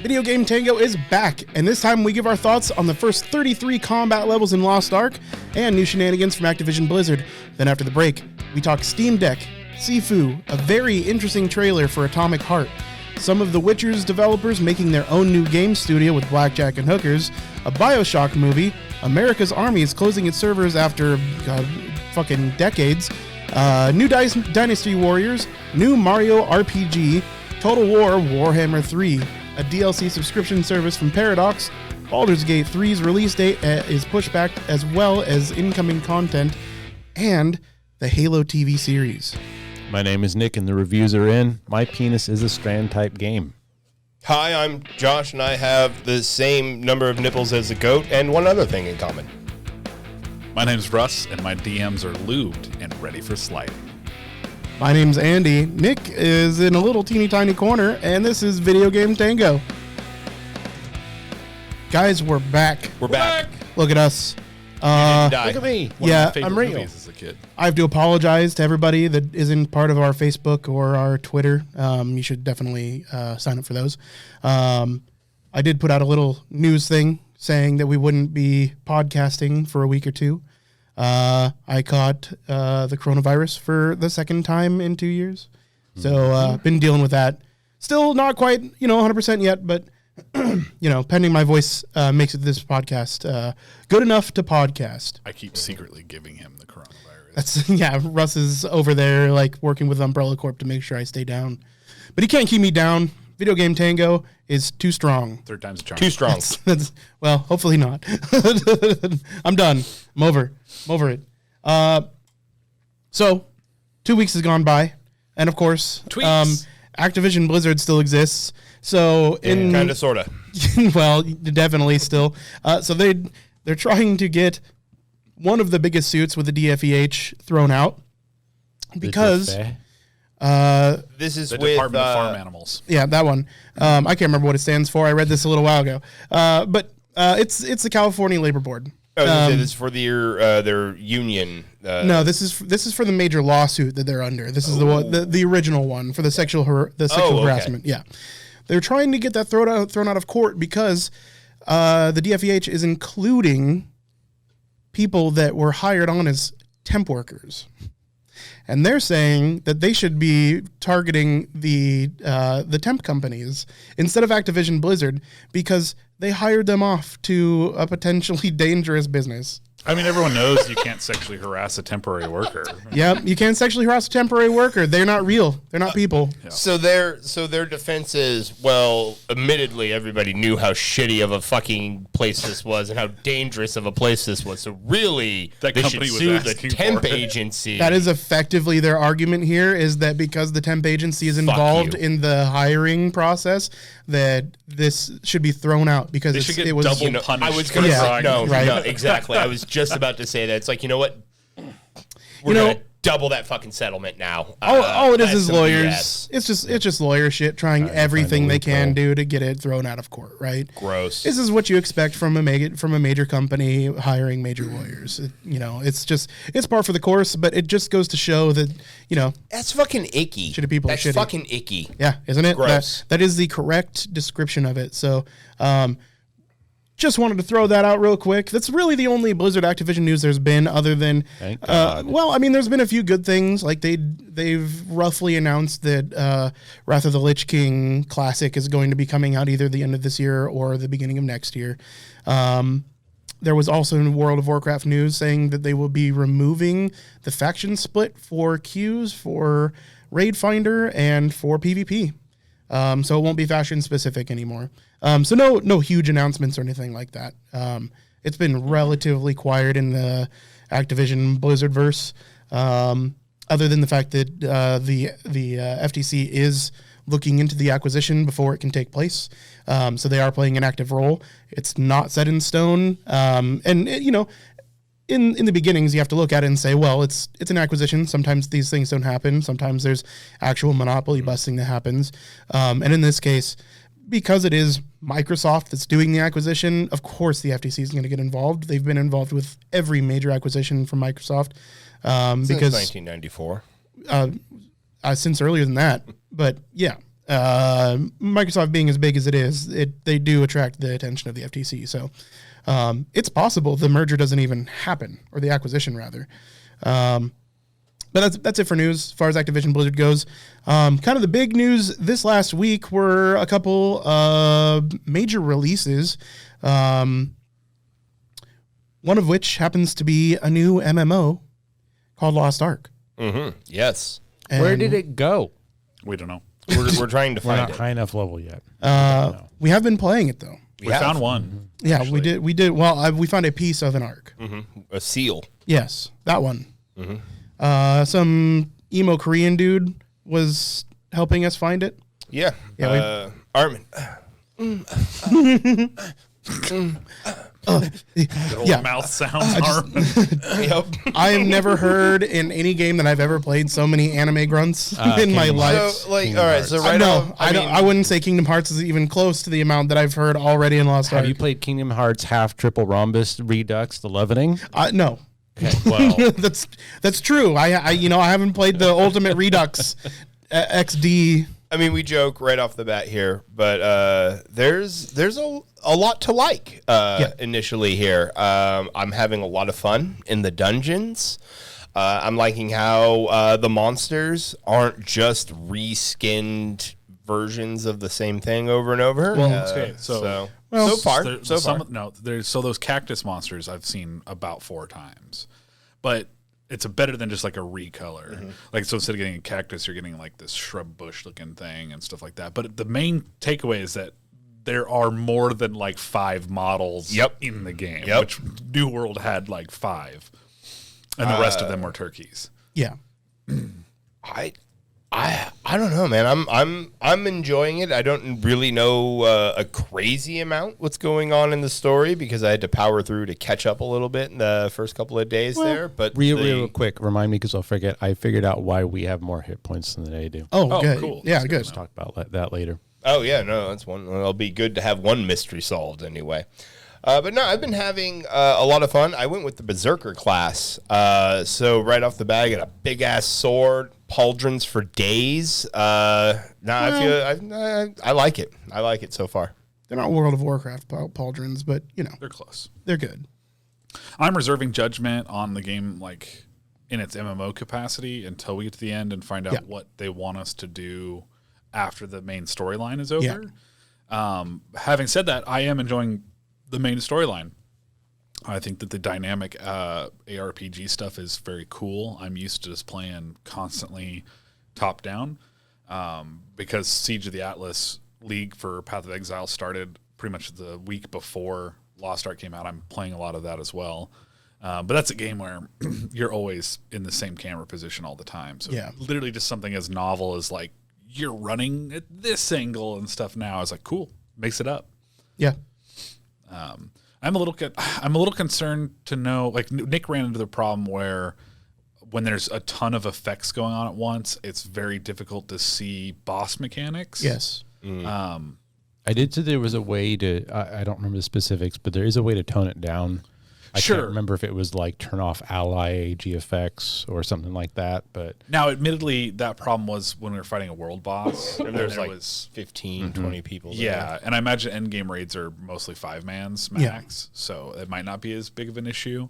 Video Game Tango is back, and this time we give our thoughts on the first 33 combat levels in Lost Ark and new shenanigans from Activision Blizzard. Then after the break, we talk Steam Deck, Sifu, a very interesting trailer for Atomic Heart, some of The Witcher's developers making their own new game studio with blackjack and hookers, a Bioshock movie, America's Army is closing its servers after fucking decades, new Dynasty Warriors, new Mario RPG, Total War Warhammer 3, a DLC subscription service from Paradox, Baldur's Gate 3's release date is pushed back, as well as incoming content, and the Halo TV series. My name is Nick, and the reviews are in. My penis is a strand-type game. Hi, I'm Josh, and I have the same number of nipples as a goat, and one other thing in common. My name's Russ, and my DMs are lubed and ready for sliding. My name's Andy. Nick is in a little teeny tiny corner, and this is Video Game Tango. Guys, we're back. We're back. Look at us. Look at me. One Yeah, of my favorite I'm real. movies as a kid. I have to apologize to everybody that isn't part of our Facebook or our Twitter. You should definitely sign up for those. I did put out a little news thing saying that we wouldn't be podcasting for a week or two. I caught the coronavirus for the second time in 2 years. So been dealing with that. Still not quite, 100% yet, but, pending my voice makes it this podcast good enough to podcast. I keep secretly giving him the coronavirus. That's, Russ is over there, working with Umbrella Corp to make sure I stay down. But he can't keep me down. Video Game Tango is too strong. Third time's a charm. Too strong. Well, hopefully not. I'm done. I'm over it. So, 2 weeks has gone by, and of course, Activision Blizzard still exists. So, Kind of, sort of. well, definitely still. So they're trying to get one of the biggest suits with the DFEH thrown out because This is The with Department of Farm Animals. yeah, that one. I can't remember what it stands for. I read this a little while ago. But it's the California Labor Board. this is for their union. No, this is for the major lawsuit that they're under. This is the original one for the sexual harassment. Yeah, they're trying to get that thrown out of court because the DFEH is including people that were hired on as temp workers, and they're saying that they should be targeting the temp companies instead of Activision Blizzard because they hired them off to a potentially dangerous business. I mean, everyone knows you can't sexually harass a temporary worker. Yeah, you can't sexually harass a temporary worker. They're not real. They're not people. Yeah. So their defense is, well, admittedly, everybody knew how shitty of a fucking place this was and how dangerous of a place this was. So really, That they company should was sue the asking temp for it. agency. That is effectively their argument here, is that because the temp agency is involved you. in the hiring process, that this should be thrown out because They should get it was double punished. I was going to Yeah, say, no, right. no, exactly. I was just about to say that. It's like, you know what? We're going to double that fucking settlement now. all it That's is some lawyers. BS. It's just lawyer shit, trying everything they can do to get it thrown out of court, right? Gross. This is what you expect from a major company hiring major lawyers. It's par for the course, but it just goes to show that That's fucking icky. Shitty people are That's shitty. fucking icky. yeah, isn't it? Gross. That is the correct description of it. So, just wanted to throw that out real quick. That's really the only Blizzard Activision news there's been, other than, Thank God. there's been a few good things. Like they've roughly announced that Wrath of the Lich King Classic is going to be coming out either the end of this year or the beginning of next year. There was also in World of Warcraft news saying that they will be removing the faction split for queues for Raid Finder and for PvP. So it won't be faction specific anymore. So no huge announcements or anything like that. It's been relatively quiet in the Activision Blizzard verse, other than the fact that the FTC is looking into the acquisition before it can take place. So they are playing an active role. It's not set in stone. In the beginnings, you have to look at it and say, well, it's an acquisition. Sometimes these things don't happen. Sometimes there's actual monopoly busting that happens. And in this case, because it is Microsoft that's doing the acquisition, of course the FTC is going to get involved. They've been involved with every major acquisition from Microsoft. Since 1994. Since earlier than that. But yeah, Microsoft being as big as it is, they do attract the attention of the FTC. So it's possible the merger doesn't even happen, or the acquisition rather. But that's it for news as far as Activision Blizzard goes. Kind of the big news this last week were a couple major releases. One of which happens to be a new MMO called Lost Ark. Mm-hmm. Yes. And Where did it go? We don't know. We're trying to We're find not it. high enough level yet. we have been playing it though. We found one. Yeah, actually. we did. Well, we found a piece of an ark. A seal. Yes, that one. Some emo Korean dude was helping us find it. Yeah. Yeah, Armin. Yeah. Mouth sounds. Yep. I have never heard in any game that I've ever played so many anime grunts in my Kingdom life. Hearts. So, like, Kingdom all right. Hearts. So right No, now, I wouldn't say Kingdom Hearts is even close to the amount that I've heard already in Lost Ark. Have you played Kingdom Hearts half triple rhombus redux the leavening? No. Okay, well, That's true. I haven't played the Ultimate Redux XD. I mean, we joke right off the bat here, but there's a lot to like initially here. I'm having a lot of fun in the dungeons. I'm liking how the monsters aren't just reskinned versions of the same thing over and over. Okay, so far. Those cactus monsters I've seen about 4 times, but it's better than just like a recolor. Like, so instead of getting a cactus, you're getting like this shrub bush looking thing and stuff like that. But the main takeaway is that there are more than like 5 models in the game, which New World had like 5, and the rest of them were turkeys. Yeah. I don't know, man. I'm enjoying it. I don't really know a crazy amount what's going on in the story because I had to power through to catch up a little bit in the first couple of days there. But real quick, remind me because I'll forget. I figured out why we have more hit points than they do. Oh, good. Cool. Yeah, That's good. Let's talk about that later. Oh yeah, no, that's one. It'll be good to have one mystery solved anyway. But no, I've been having a lot of fun. I went with the Berserker class. So right off the bat, I got a big ass sword, pauldrons for days. I like it. I like it so far. They're not World of Warcraft pauldrons, but They're close. they're good. I'm reserving judgment on the game, like in its MMO capacity, until we get to the end and find out what they want us to do after the main storyline is over. Having said that, I am enjoying the main storyline. I think that the dynamic ARPG stuff is very cool. I'm used to just playing constantly top down because Siege of the Atlas League for Path of Exile started pretty much the week before Lost Ark came out. I'm playing a lot of that as well. But that's a game where you're always in the same camera position all the time. So literally just something as novel as like you're running at this angle and stuff now is like cool. Makes it up. Yeah. I'm a little concerned to know, like Nick ran into the problem where when there's a ton of effects going on at once, it's very difficult to see boss mechanics. Yes. I did say there was a way to, I don't remember the specifics, but there is a way to tone it down. I can't remember if it was like turn off ally AG effects or something like that. But now, admittedly, that problem was when we were fighting a world boss. And there's like 15, 20 people there. Yeah, and I imagine endgame raids are mostly 5-mans max, so it might not be as big of an issue.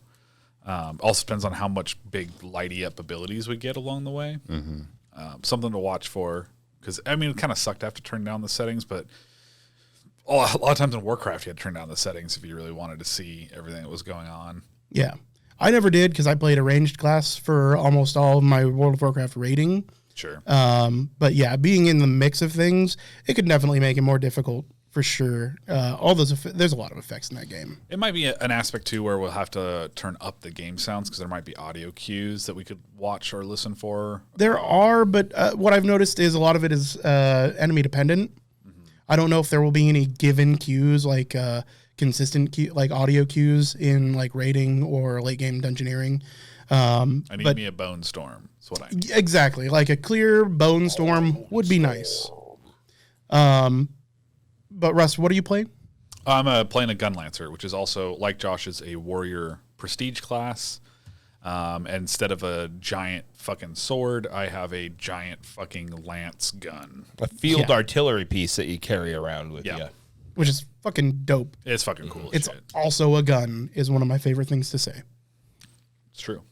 Also depends on how much big lighty up abilities we get along the way. Something to watch for, because I mean, it kind of sucked to have to turn down the settings, but a lot of times in Warcraft, you had to turn down the settings if you really wanted to see everything that was going on. Yeah. I never did because I played a ranged class for almost all of my World of Warcraft raiding. Sure. But yeah, being in the mix of things, it could definitely make it more difficult for sure. There's a lot of effects in that game. It might be an aspect too where we'll have to turn up the game sounds because there might be audio cues that we could watch or listen for. There are, but what I've noticed is a lot of it is enemy dependent. I don't know if there will be any given cues, like consistent like audio cues in like raiding or late game dungeoneering. I need me a bone storm. That's what I need. Exactly, like a clear bone storm would be nice. But Russ, what are you playing? I'm playing a Gun Lancer, which is also, like Josh, is a warrior prestige class. Instead of a giant fucking sword, I have a giant fucking lance gun. A field artillery piece that you carry around with you. Which is fucking dope. It's fucking cool. It's shit. also a gun, is one of my favorite things to say. It's true.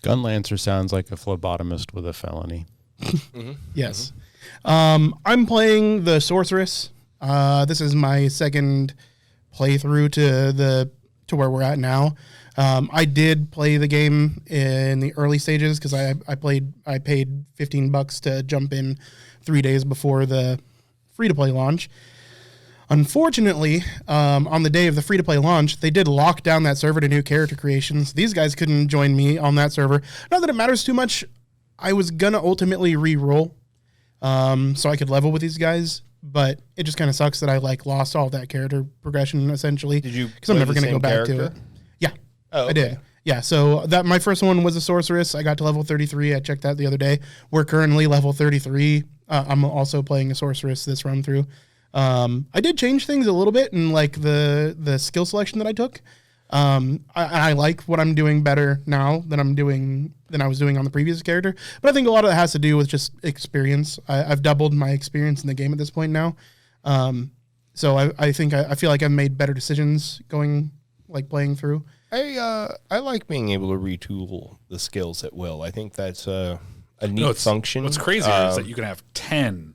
Gun Lancer sounds like a phlebotomist with a felony. Yes. I'm playing the Sorceress. This is my second playthrough to where we're at now. I did play the game in the early stages because I paid $15 to jump in 3 days before the free-to-play launch. Unfortunately, on the day of the free-to-play launch, they did lock down that server to new character creations. These guys couldn't join me on that server. Not that it matters too much. I was going to ultimately re-roll so I could level with these guys, but it just kind of sucks that I lost all that character progression, essentially. Did you? Because I'm never going to go back to it. Yeah, I did. Yeah, so my first one was a Sorceress. I got to level 33. I checked that the other day. We're currently level 33. I'm also playing a Sorceress this run through. I did change things a little bit in the skill selection that I took. I like what I'm doing better now than I was doing on the previous character. But I think a lot of that has to do with just experience. I've doubled my experience in the game at this point now. So I think I feel like I've made better decisions playing through. I like being able to retool the skills at will. I think that's a neat function. What's crazier is that you can have 10.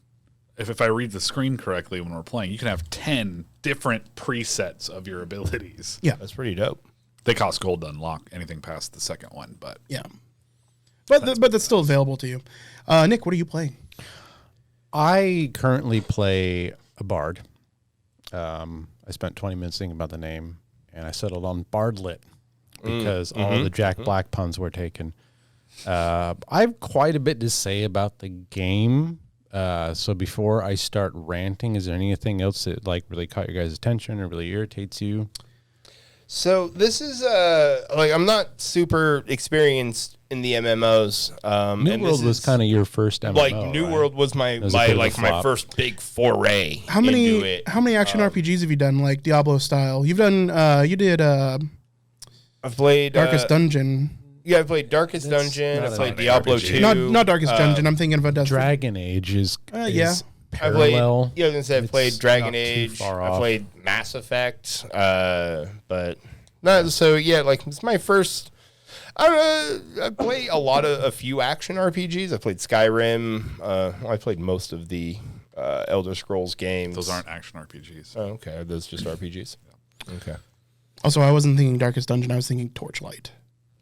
If I read the screen correctly when we're playing, you can have 10 different presets of your abilities. Yeah. That's pretty dope. They cost gold to unlock anything past the second one, but yeah. But that's still available to you. Nick, what are you playing? I currently play a bard. I spent 20 minutes thinking about the name, and I settled on Bardlet because all the Jack Black puns were taken. I have quite a bit to say about the game. So before I start ranting, is there anything else that really caught your guys' attention or really irritates you? So this is I'm not super experienced in the MMOs. New World was kind of your first MMO. New World was my first big foray. How many action RPGs have you done, like Diablo style? You've done you did I've played Darkest Dungeon. Yeah, I played Darkest Dungeon. I played Diablo 2. Not Darkest Dungeon. I'm thinking of a Dragon Age is I parallel. was gonna say I played Dragon Age. I played Mass Effect. But no. So yeah, it's my first. I play a few action RPGs. I played Skyrim. I played most of the Elder Scrolls games. Those aren't action RPGs. Oh, okay. Are those just RPGs? Yeah. Okay. Also, I wasn't thinking Darkest Dungeon. I was thinking Torchlight.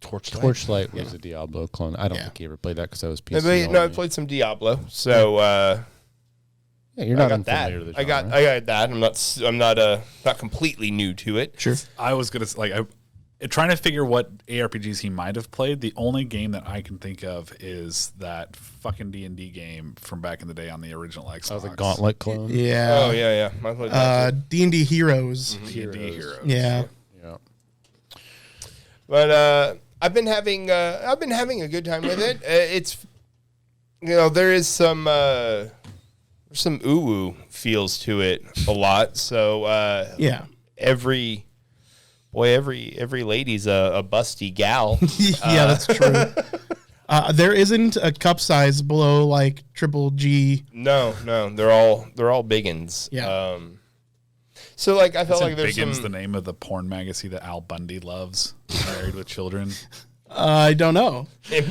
Torchlight was a Diablo clone. I don't think you ever played that because I was PC. No, I played some Diablo. So you're not unfamiliar to the genre. I got that. I'm not completely new to it. Sure. I was gonna trying to figure what ARPGs he might have played. The only game that I can think of is that fucking D&D game from back in the day on the original Xbox. That was a Gauntlet clone. Yeah. Oh yeah. I played that. D&D Heroes. D&D Heroes. Yeah. But I've been having a good time with it. It's there is some ooh feels to it a lot. So every lady's a busty gal. Yeah, that's true. There isn't a cup size below triple G. No, they're all biggins. Yeah. So I felt like there's Biggins the name of the porn magazine that Al Bundy loves, Married with Children. I don't know. It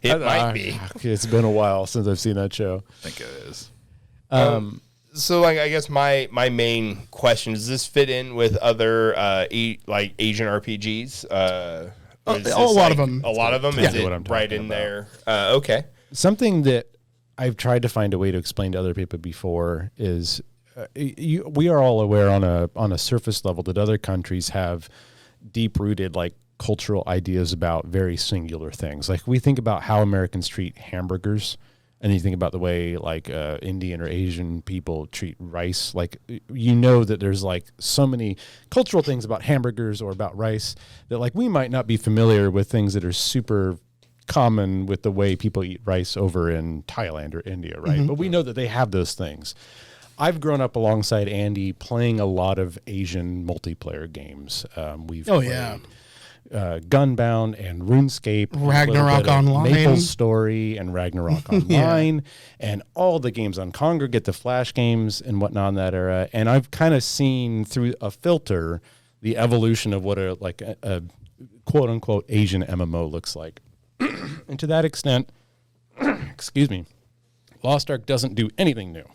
might be. It's been a while since I've seen that show. I think it is. So I guess my main question, does this fit in with other Asian RPGs? A lot of them. A lot of them? Is it right in there? Okay. Something that I've tried to find a way to explain to other people before is we are all aware on a surface level that other countries have deep-rooted cultural ideas about very singular things. We think about how Americans treat hamburgers, and you think about the way Indian or Asian people treat rice. That there's so many cultural things about hamburgers or about rice that we might not be familiar with things that are super common with the way people eat rice over in Thailand or India, right? Mm-hmm. But we know that they have those things. I've grown up alongside Andy playing a lot of Asian multiplayer games. We've played Gunbound and RuneScape, and Ragnarok Online, Maple Story and Ragnarok Online, and all the games on Conga, get the Flash games and whatnot in that era. And I've kind of seen through a filter the evolution of what a quote unquote Asian MMO looks like. And to that extent, excuse me, Lost Ark doesn't do anything new.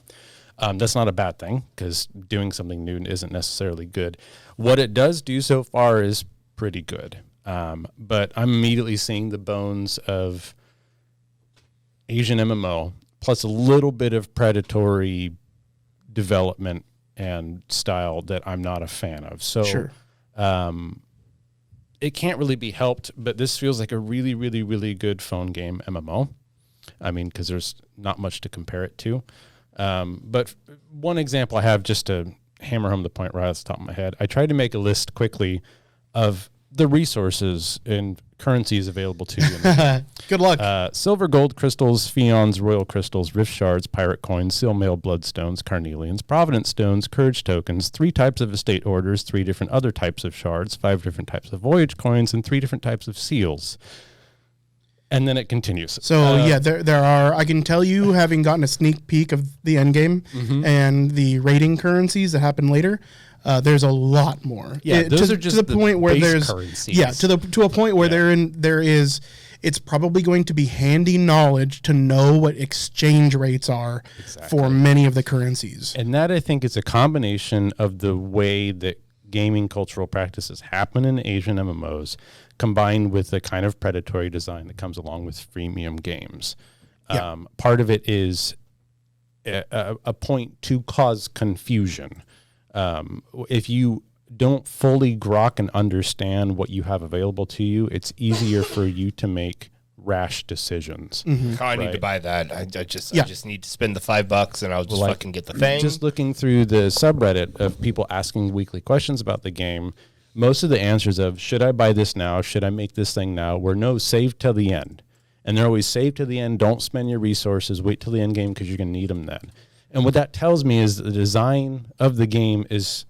That's not a bad thing, because doing something new isn't necessarily good. What it does do so far is pretty good. But I'm immediately seeing the bones of Asian MMO, plus a little bit of predatory development and style that I'm not a fan of. So Sure. It can't really be helped, but this feels like a really, really, really good phone game MMO. I mean, because there's not much to compare it to. But one example I have, just to hammer home the point right off the top of my head, I tried to make a list quickly of the resources and currencies available to you. Good luck. Silver, gold, crystals, fions, royal crystals, rift shards, pirate coins, seal mail, bloodstones, carnelians, providence stones, courage tokens, 3 types of estate orders, 3 different other types of shards, 5 different types of voyage coins, and 3 different types of seals. And then it continues. So there are. I can tell you, having gotten a sneak peek of the end game and the rating currencies that happen later, there's a lot more. Yeah, those are just to the point where base there's currencies. Yeah, to a point where there is. It's probably going to be handy knowledge to know what exchange rates are for many of the currencies. And that, I think, is a combination of the way that gaming cultural practices happen in Asian MMOs, combined with the kind of predatory design that comes along with freemium games. Yeah. Part of it is a point to cause confusion. If you don't fully grok and understand what you have available to you, it's easier for you to make rash decisions. I need to buy that. I just need to spend the $5 and I'll just fucking get the thing. Just looking through the subreddit of people asking weekly questions about the game, most of the answers of, should I buy this now? Should I make this thing now? Were no, save till the end. And they're always save to the end. Don't spend your resources. Wait till the end game because you're going to need them then. And what that tells me is the design of the game is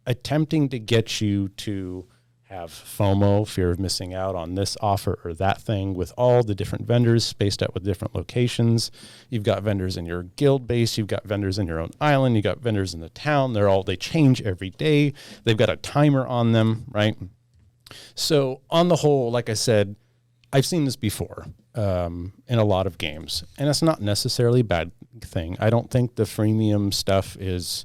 attempting to get you to have FOMO, fear of missing out on this offer or that thing, with all the different vendors spaced out with different locations. You've got vendors in your guild base. You've got vendors in your own island. You've got vendors in the town. They change every day. They've got a timer on them, right? So on the whole, like I said, I've seen this before in a lot of games, and it's not necessarily a bad thing. I don't think the freemium stuff is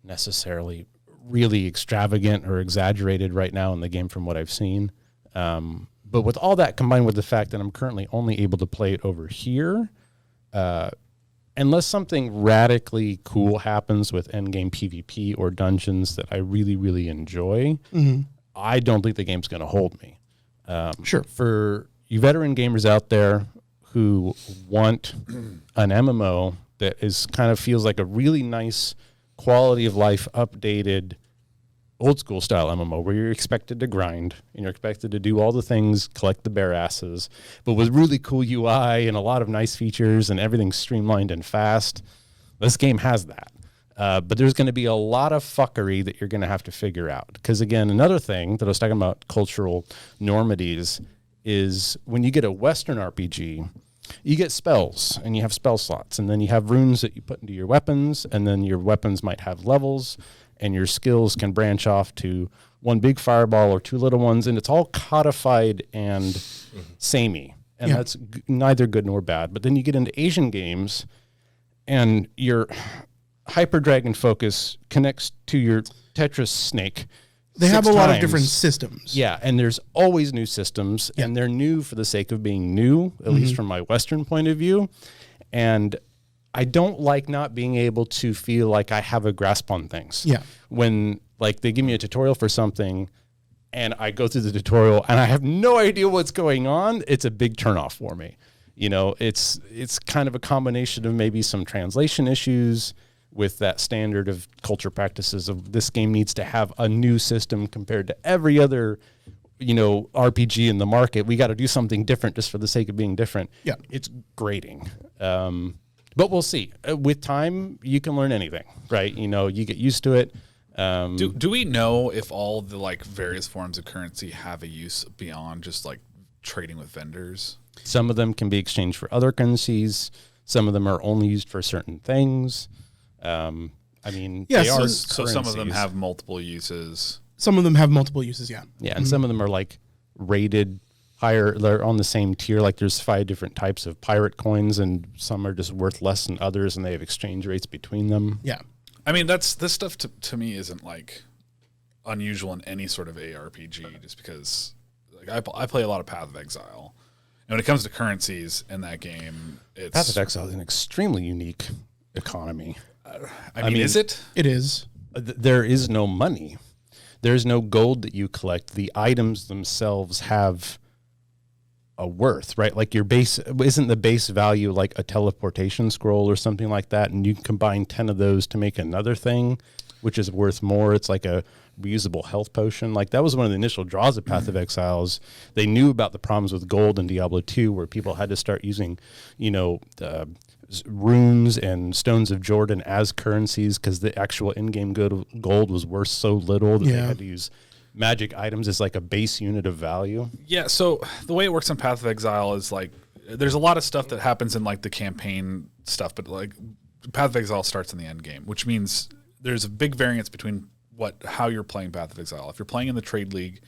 necessarily really extravagant or exaggerated right now in the game from what I've seen. But with all that combined with the fact that I'm currently only able to play it over here, unless something radically cool happens with endgame PvP or dungeons that I really, really enjoy, I don't think the game's going to hold me. Sure. For you veteran gamers out there who want an MMO that is kind of feels like a really nice quality of life, updated, old school style MMO where you're expected to grind and you're expected to do all the things, collect the bear asses, but with really cool UI and a lot of nice features and everything's streamlined and fast. This game has that. But there's going to be a lot of fuckery that you're going to have to figure out. Because again, another thing that I was talking about, cultural normities, is when you get a Western RPG, you get spells and you have spell slots, and then you have runes that you put into your weapons, and then your weapons might have levels, and your skills can branch off to one big fireball or 2 little ones, and it's all codified and samey, and that's neither good nor bad. But then you get into Asian games, and your Hyper Dragon focus connects to your Tetris snake. They have a lot of different systems. Yeah, and there's always new systems, and they're new for the sake of being new, at least from my Western point of view. And I don't like not being able to feel like I have a grasp on things. Yeah. When, like, they give me a tutorial for something, and I go through the tutorial, and I have no idea what's going on, it's a big turnoff for me. You know, it's kind of a combination of maybe some translation issues with that standard of culture practices of this game needs to have a new system compared to every other, you know, RPG in the market. We got to do something different just for the sake of being different. Yeah. It's grating. But we'll see. With time, you can learn anything, right? You know, you get used to it. Do we know if all the like various forms of currency have a use beyond just like trading with vendors? Some of them can be exchanged for other currencies. Some of them are only used for certain things. I mean, Yeah, they are So some of them currencies. have multiple uses. Some of them have multiple uses. Yeah. Yeah, and some of them are like rated higher. They're on the same tier. Like there's 5 different types of pirate coins, and some are just worth less than others, and they have exchange rates between them. Yeah. I mean, this stuff to me isn't like unusual in any sort of ARPG, just because like I play a lot of Path of Exile, and when it comes to currencies in that game, it's Path of Exile is an extremely unique economy. I mean, is it? It is. There is no money. There's no gold that you collect. The items themselves have a worth, right? Like your base, isn't the base value like a teleportation scroll or something like that? And you can combine 10 of those to make another thing, which is worth more. It's like a reusable health potion. Like that was one of the initial draws of Path of Exiles. They knew about the problems with gold in Diablo 2, where people had to start using, runes and stones of Jordan as currencies because the actual in-game gold was worth so little that they had to use magic items as like a base unit of value. Yeah, so the way it works in Path of Exile is like there's a lot of stuff that happens in like the campaign stuff, but like Path of Exile starts in the end game, which means there's a big variance between how you're playing Path of Exile. If you're playing in the trade league,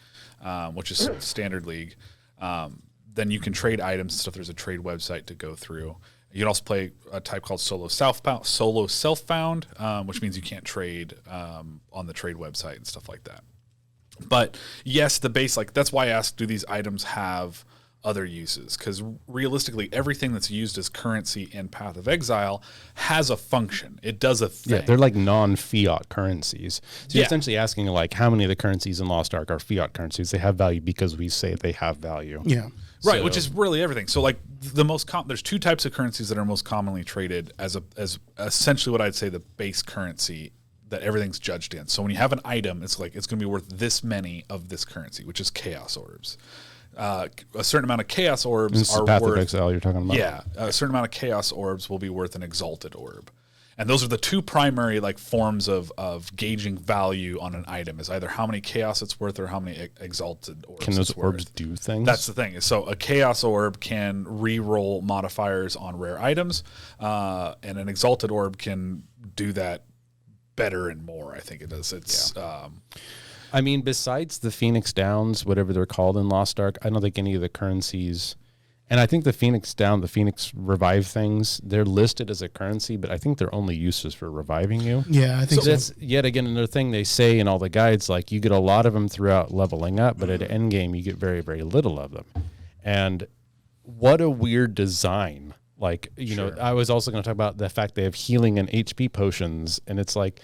which is standard league, then you can trade items and stuff. There's a trade website to go through. You can also play a type called solo self-found, which means you can't trade on the trade website and stuff like that. But yes, the base, like that's why I asked, do these items have other uses? Because realistically, everything that's used as currency in Path of Exile has a function. It does a thing. Yeah, they're like non-fiat currencies. So you're essentially asking like how many of the currencies in Lost Ark are fiat currencies? They have value because we say they have value. Yeah. Right, which is really everything. So like there's 2 types of currencies that are most commonly traded as essentially what I'd say the base currency that everything's judged in. So when you have an item, it's like it's going to be worth this many of this currency, which is chaos orbs. A certain amount of chaos orbs This is are Path worth. of Exile you're talking about. Yeah, a certain amount of chaos orbs will be worth an exalted orb, and those are the 2 primary like forms of gauging value on an item. Is either how many chaos it's worth or how many exalted orbs. Can those it's orbs worth. do things? That's the thing. So a chaos orb can re-roll modifiers on rare items, and an exalted orb can do that better and more. I think it does. It's I mean, besides the Phoenix Downs, whatever they're called in Lost Ark, I don't think any of the currencies, and I think the Phoenix Revive things, they're listed as a currency, but I think their only use is for reviving you. Yeah, I think so. That's yet again another thing they say in all the guides, like you get a lot of them throughout leveling up, but at end game you get very, very little of them. And what a weird design. Like, you know, I was also going to talk about the fact they have healing and HP potions, and it's like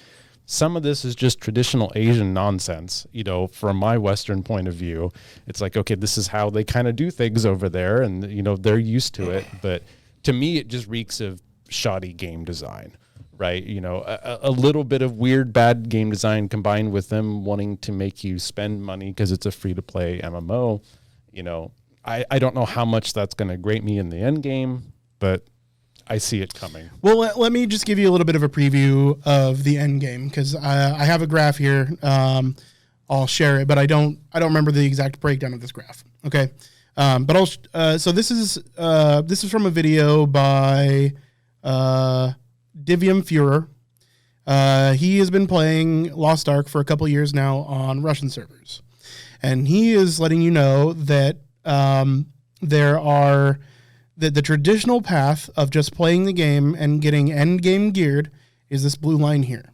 some of this is just traditional Asian nonsense, you know, from my Western point of view. It's like, okay, this is how they kind of do things over there, and, you know, they're used to it. But to me, it just reeks of shoddy game design, right? You know, a little bit of weird, bad game design combined with them wanting to make you spend money because it's a free-to-play MMO. You know, I don't know how much that's going to grate me in the end game, but I see it coming. Well, let me just give you a little bit of a preview of the end game because I have a graph here. I'll share it, but I don't remember the exact breakdown of this graph. Okay, but I'll. So this is from a video by Divium Führer. He has been playing Lost Ark for a couple years now on Russian servers, and he is letting you know that there are. The traditional path of just playing the game and getting end game geared is this blue line here.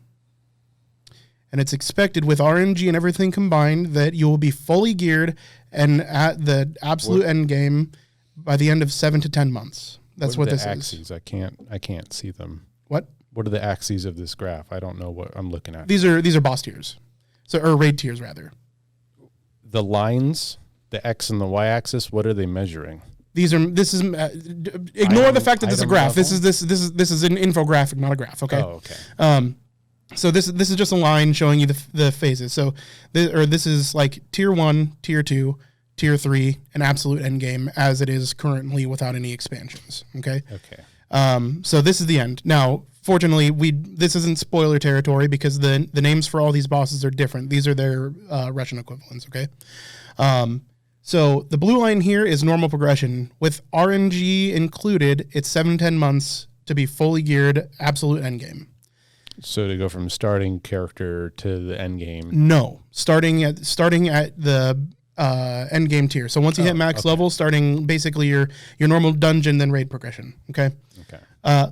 And it's expected with RNG and everything combined that you will be fully geared and at the absolute end game by the end of 7 to 10 months. That's what this axes? is. I can't see them. What? What are the axes of this graph? I don't know what I'm looking at. These are boss tiers. Or raid tiers rather. The lines, the X and the Y axis, what are they measuring? Ignore the fact that this is a graph. This is an infographic, not a graph. Okay. Oh, okay. So this is just a line showing you the phases. So this is like tier 1, tier 2, tier 3, and absolute end game as it is currently without any expansions. Okay. Okay. So this is the end. Now fortunately, this isn't spoiler territory because the names for all these bosses are different. These are their Russian equivalents, okay? So the blue line here is normal progression. With RNG included, it's 7 to 10 months to be fully geared absolute endgame. So to go from starting character to the end game. No, starting at the end game tier. So once you hit max level, starting basically your normal dungeon, then raid progression. Okay. Okay.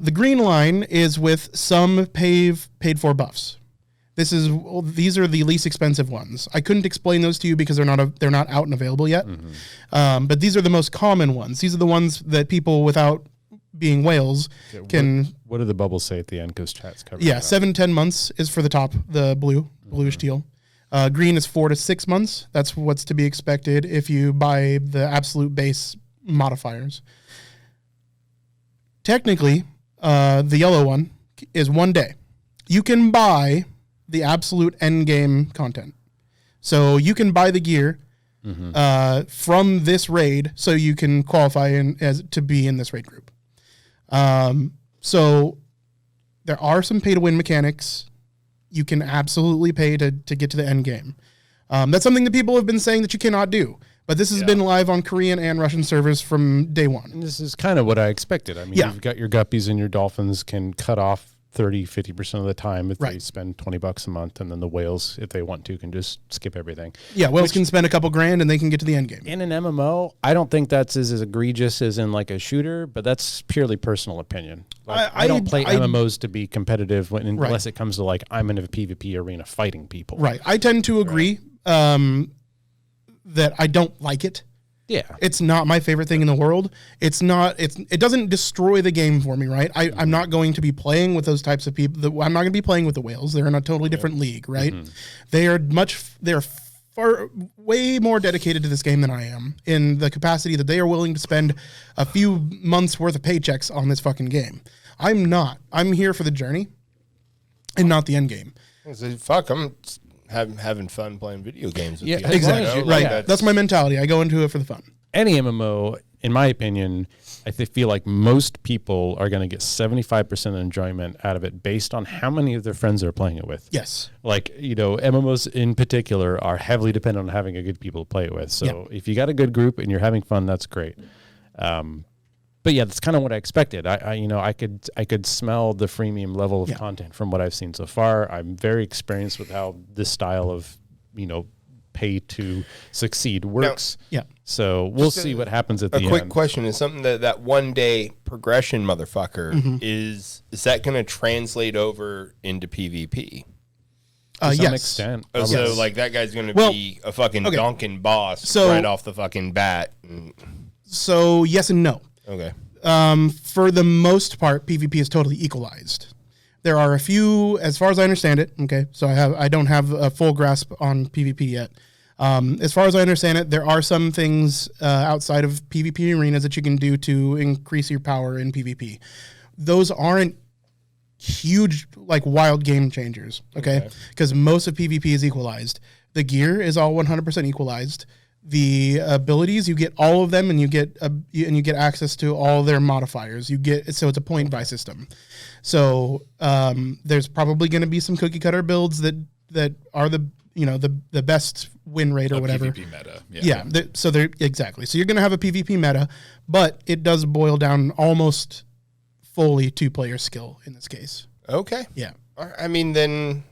The green line is with some paid for buffs. These are the least expensive ones. I couldn't explain those to you because they're not out and available yet. Mm-hmm. But these are the most common ones. These are the ones that people without being whales can. What do the bubbles say at the end? Because chat's covered. Yeah, 7 to 10 months is for the top, the bluish teal. Green is 4 to 6 months. That's what's to be expected if you buy the absolute base modifiers. Technically, the yellow one is 1 day. You can buy the absolute end game content. So you can buy the gear from this raid so you can qualify to be in this raid group. So there are some pay to win mechanics. You can absolutely pay to get to the end game. That's something that people have been saying that you cannot do. But this has been live on Korean and Russian servers from day one. And this is kind of what I expected. I mean, you've got your guppies and your dolphins can cut off 30-50% of the time if they spend $20 a month, and then the whales, if they want to, can just skip everything. Yeah, whales can spend a couple grand and they can get to the end game. In an MMO, I don't think that's as egregious as in like a shooter, but that's purely personal opinion. Like, I don't play MMOs to be competitive unless it comes to like I'm in a PvP arena fighting people. Right. I tend to agree that I don't like it. Yeah. It's not my favorite thing in the world. It doesn't destroy the game for me, right? I'm not going to be playing with those types of people. I'm not going to be playing with the whales. They're in a totally different league, right? Mm-hmm. They're far way more dedicated to this game than I am, in the capacity that they are willing to spend a few months worth of paychecks on this fucking game. I'm not. I'm here for the journey and not the end game. Fuck, I'm having fun playing video games with you. Exactly. Right. That's my mentality. I go into it for the fun. Any MMO, in my opinion, I feel like most people are going to get 75% enjoyment out of it based on how many of their friends they're playing it with. Yes. Like, MMOs in particular are heavily dependent on having a good people to play it with. So if you got a good group and you're having fun, that's great. But yeah, that's kind of what I expected. I could smell the freemium level of content from what I've seen so far. I'm very experienced with how this style of, pay to succeed works. Now, so we'll see what happens at the end. A quick question is something that 1 day progression motherfucker is that going to translate over into PvP? To some extent. So like that guy's going to be a fucking donkin boss right off the fucking bat. So yes and no. Okay. For the most part, PvP is totally equalized. There are a few, as far as I understand it. Okay, so I don't have a full grasp on PvP yet. As far as I understand it, there are some things outside of PvP arenas that you can do to increase your power in PvP. Those aren't huge, like wild game changers. Okay, because most of PvP is equalized. The gear is all 100% equalized. The abilities, you get all of them, and you get access to all their modifiers. So it's a point buy system. So there's probably going to be some cookie cutter builds that are the best win rate or whatever. PvP meta. So they're exactly. So you're going to have a PvP meta, but it does boil down almost fully to player skill in this case. Okay. Yeah. I mean, then,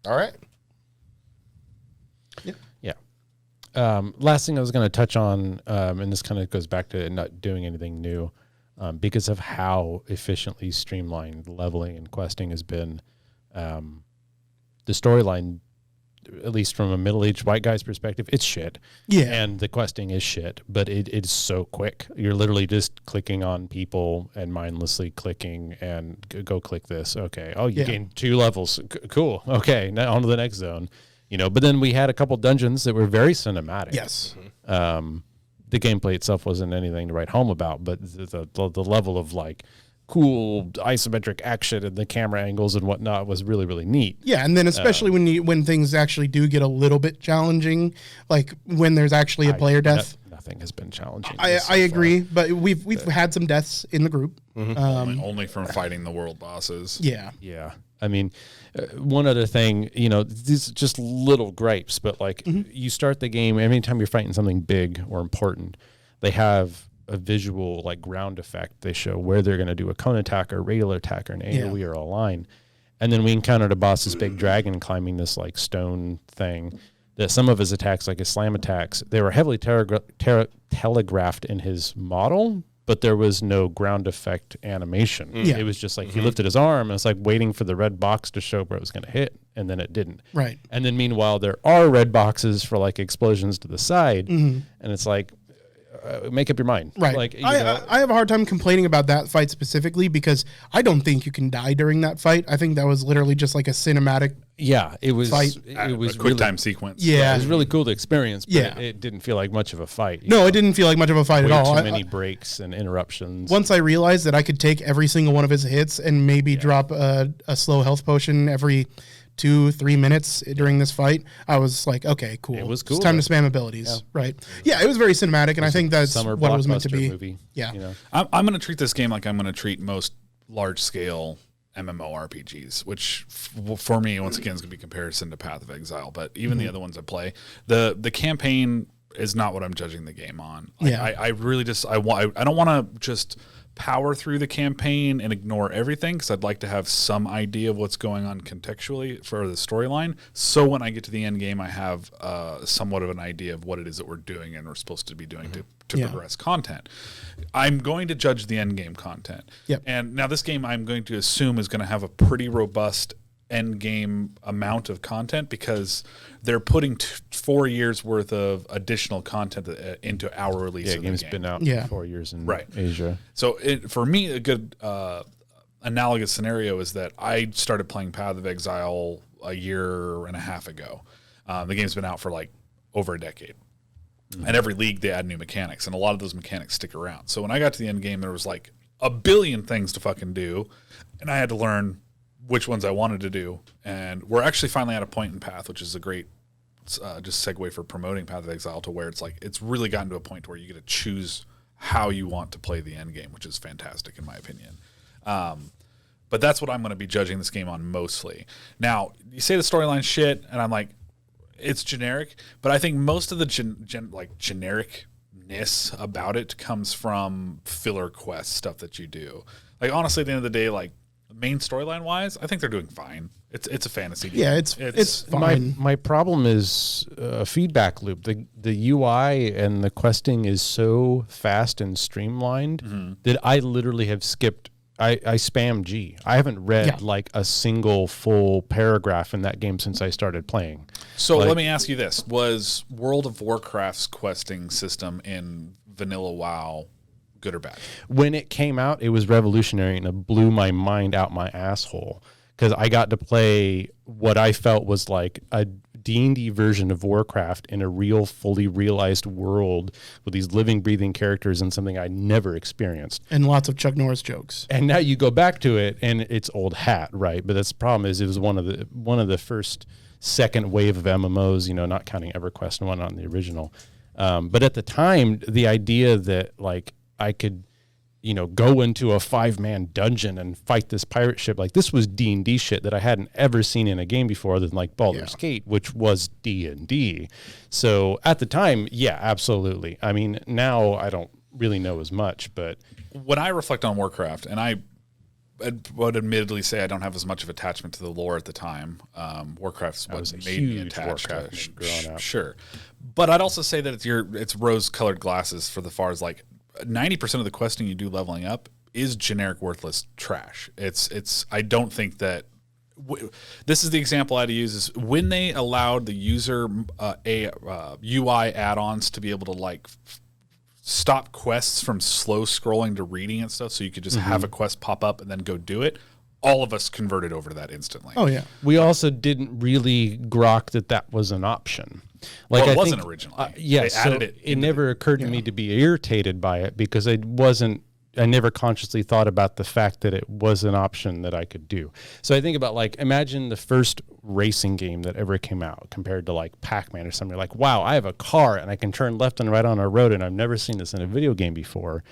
all right. Last thing I was going to touch on, and this kind of goes back to not doing anything new, because of how efficiently streamlined leveling and questing has been. The storyline, at least from a middle-aged white guy's perspective, it's shit. Yeah. And the questing is shit, but it is so quick. You're literally just clicking on people and mindlessly clicking and go click this. Okay. Oh, you gained 2 levels. Cool. Okay. Now on to the next zone. But then we had a couple dungeons that were very cinematic. Yes. The gameplay itself wasn't anything to write home about, but the level of like cool isometric action and the camera angles and whatnot was really, really neat. Yeah, and then especially when things actually do get a little bit challenging, like when there's actually a player death. nothing has been challenging. I agree, but we've had some deaths in the group. Only from fighting the world bosses. Yeah. Yeah. I mean, one other thing, these are just little gripes, but like you start the game, anytime you're fighting something big or important, they have a visual like ground effect. They show where they're going to do a cone attack or regular attack or an AoE or a line. And then we encountered a boss, this big dragon climbing this like stone thing that some of his attacks, like his slam attacks, they were heavily telegraphed in his model, but there was no ground effect animation. Yeah. It was just like he lifted his arm and it's like waiting for the red box to show where it was going to hit, and then it didn't. Right. And then meanwhile, there are red boxes for like explosions to the side, and it's like, make up your mind. Right. Like, I have a hard time complaining about that fight specifically because I don't think you can die during that fight. I think that was literally just like a cinematic. Yeah, it was. Fight. It was a quick really, time sequence. Yeah. it was really cool to experience. But Yeah. it didn't feel like much of a fight. No, it didn't feel like much of a fight Way at all. too many breaks and interruptions. Once I realized that I could take every single one of his hits and maybe drop a slow health potion every 2-3 minutes during this fight, I was like, okay, cool. It was cool, It's time though. to spam abilities, right? Yeah, it was very cinematic, and I think that's Summer what it was meant to blockbuster be. movie, Yeah. I'm going to treat this game like I'm going to treat most large scale MMORPGs, which for me, once again, is going to be comparison to Path of Exile. But even the other ones I play, the campaign is not what I'm judging the game on. Like, Yeah. I really just I don't want to just power through the campaign and ignore everything, because I'd like to have some idea of what's going on contextually for the storyline. So when I get to the end game, I have somewhat of an idea of what it is that we're doing and we're supposed to be doing to progress content. I'm going to judge the end game content. Yep. And now this game I'm going to assume is going to have a pretty robust end game amount of content, because they're putting 4 years worth of additional content into our release. Yeah, of the game's game. been out Yeah. for 4 years in Right. Asia. So for me, a good analogous scenario is that I started playing Path of Exile a year and a half ago. The game's been out for like over a decade. And every league, they add new mechanics, and a lot of those mechanics stick around. So when I got to the end game, there was like a billion things to fucking do, and I had to learn which ones I wanted to do. And we're actually finally at a point in Path, which is a great just segue for promoting Path of Exile, to where it's like it's really gotten to a point where you get to choose how you want to play the end game, which is fantastic in my opinion. But that's what I'm going to be judging this game on mostly. Now, you say the storyline shit, and I'm like, it's generic, but I think most of the genericness about it comes from filler quest stuff that you do. Like, honestly, at the end of the day, like, main storyline wise, I think they're doing fine. It's a fantasy game. Yeah, it's fine. My problem is a feedback loop. The UI and the questing is so fast and streamlined that I literally have skipped. I spam G. I haven't read like a single full paragraph in that game since I started playing. So let me ask you this. Was World of Warcraft's questing system in Vanilla WoW good or bad? When it came out, it was revolutionary, and it blew my mind out my asshole, because I got to play what I felt was like a D&D version of Warcraft in a real, fully realized world with these living, breathing characters and something I never experienced. And lots of Chuck Norris jokes. And now you go back to it, and it's old hat, right? But that's the problem is it was one of the first, second wave of MMOs, not counting EverQuest and whatnot in the original. But at the time, the idea that like I could, go into a 5-man dungeon and fight this pirate ship, like this was D&D shit that I hadn't ever seen in a game before, other than like Baldur's Gate, which was D&D. So at the time, yeah, absolutely. I mean, now I don't really know as much, but when I reflect on Warcraft, and I would admittedly say I don't have as much of attachment to the lore at the time. Warcraft's what made me attached to it. Growing up. Sure. But I'd also say that it's rose-colored glasses for the far as like 90% of the questing you do leveling up is generic, worthless trash. I don't think that this is the example I'd use is when they allowed the user UI add-ons to be able to like stop quests from slow scrolling to reading and stuff, so you could just have a quest pop up and then go do it. All of us converted over to that instantly. Oh yeah. We also didn't really grok that was an option. Like, it wasn't originally. Yeah, they added it. It never occurred to me to be irritated by it, because it wasn't I never consciously thought about the fact that it was an option that I could do. So I think about like, imagine the first racing game that ever came out compared to like Pac-Man or something. Like, wow, I have a car and I can turn left and right on a road, and I've never seen this in a video game before.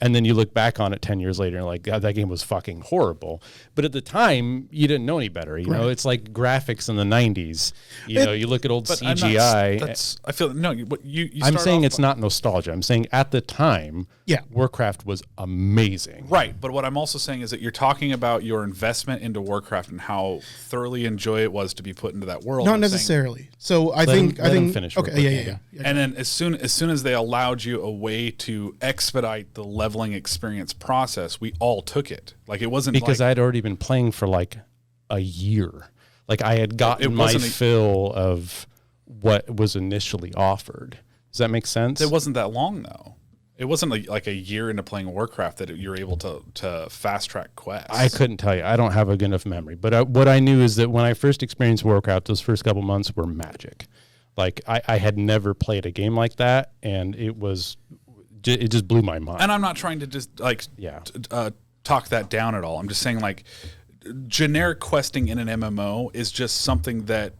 And then you look back on it 10 years later and like, God, that game was fucking horrible. But at the time, you didn't know any better. You know, it's like graphics in the 90s. You know, you look at old CGI. I feel no. You I'm saying it's not nostalgia. I'm saying at the time, Warcraft was amazing. Right. But what I'm also saying is that you're talking about your investment into Warcraft and how thoroughly enjoy it was to be put into that world. Not necessarily. So I think finish. Okay. Yeah. And then as soon as they allowed you a way to expedite the leveling experience process, we all took it. Like it wasn't because I had already been playing for like a year. Like I had gotten my fill of what was initially offered. Does that make sense? It wasn't that long though. It wasn't like a year into playing Warcraft that you're able to fast track quests. I couldn't tell you. I don't have a good enough memory. But what I knew is that when I first experienced Warcraft, those first couple months were magic. Like I had never played a game like that, and it just blew my mind. And I'm not trying to just talk that down at all. I'm just saying like generic questing in an MMO is just something that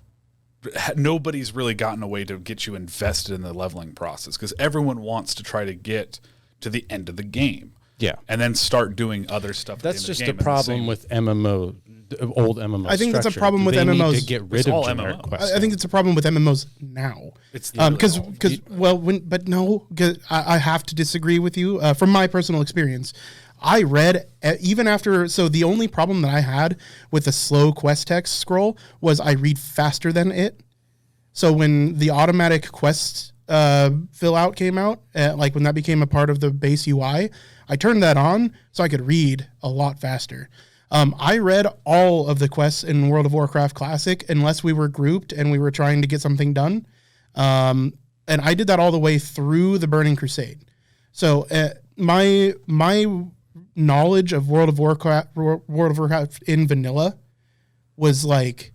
nobody's really gotten a way to get you invested in the leveling process because everyone wants to try to get to the end of the game. Yeah. And then start doing other stuff. That's just a problem with MMO, old MMO. I think that's a problem with MMOs. Need to get rid of generic questing. I think it's a problem with MMOs now. It's I have to disagree with you from my personal experience. I read even after, so the only problem that I had with the slow quest text scroll was I read faster than it. So when the automatic quest fill out came out, like when that became a part of the base UI, I turned that on so I could read a lot faster. I read all of the quests in World of Warcraft Classic unless we were grouped and we were trying to get something done. And I did that all the way through the Burning Crusade. So my knowledge of World of Warcraft in vanilla was like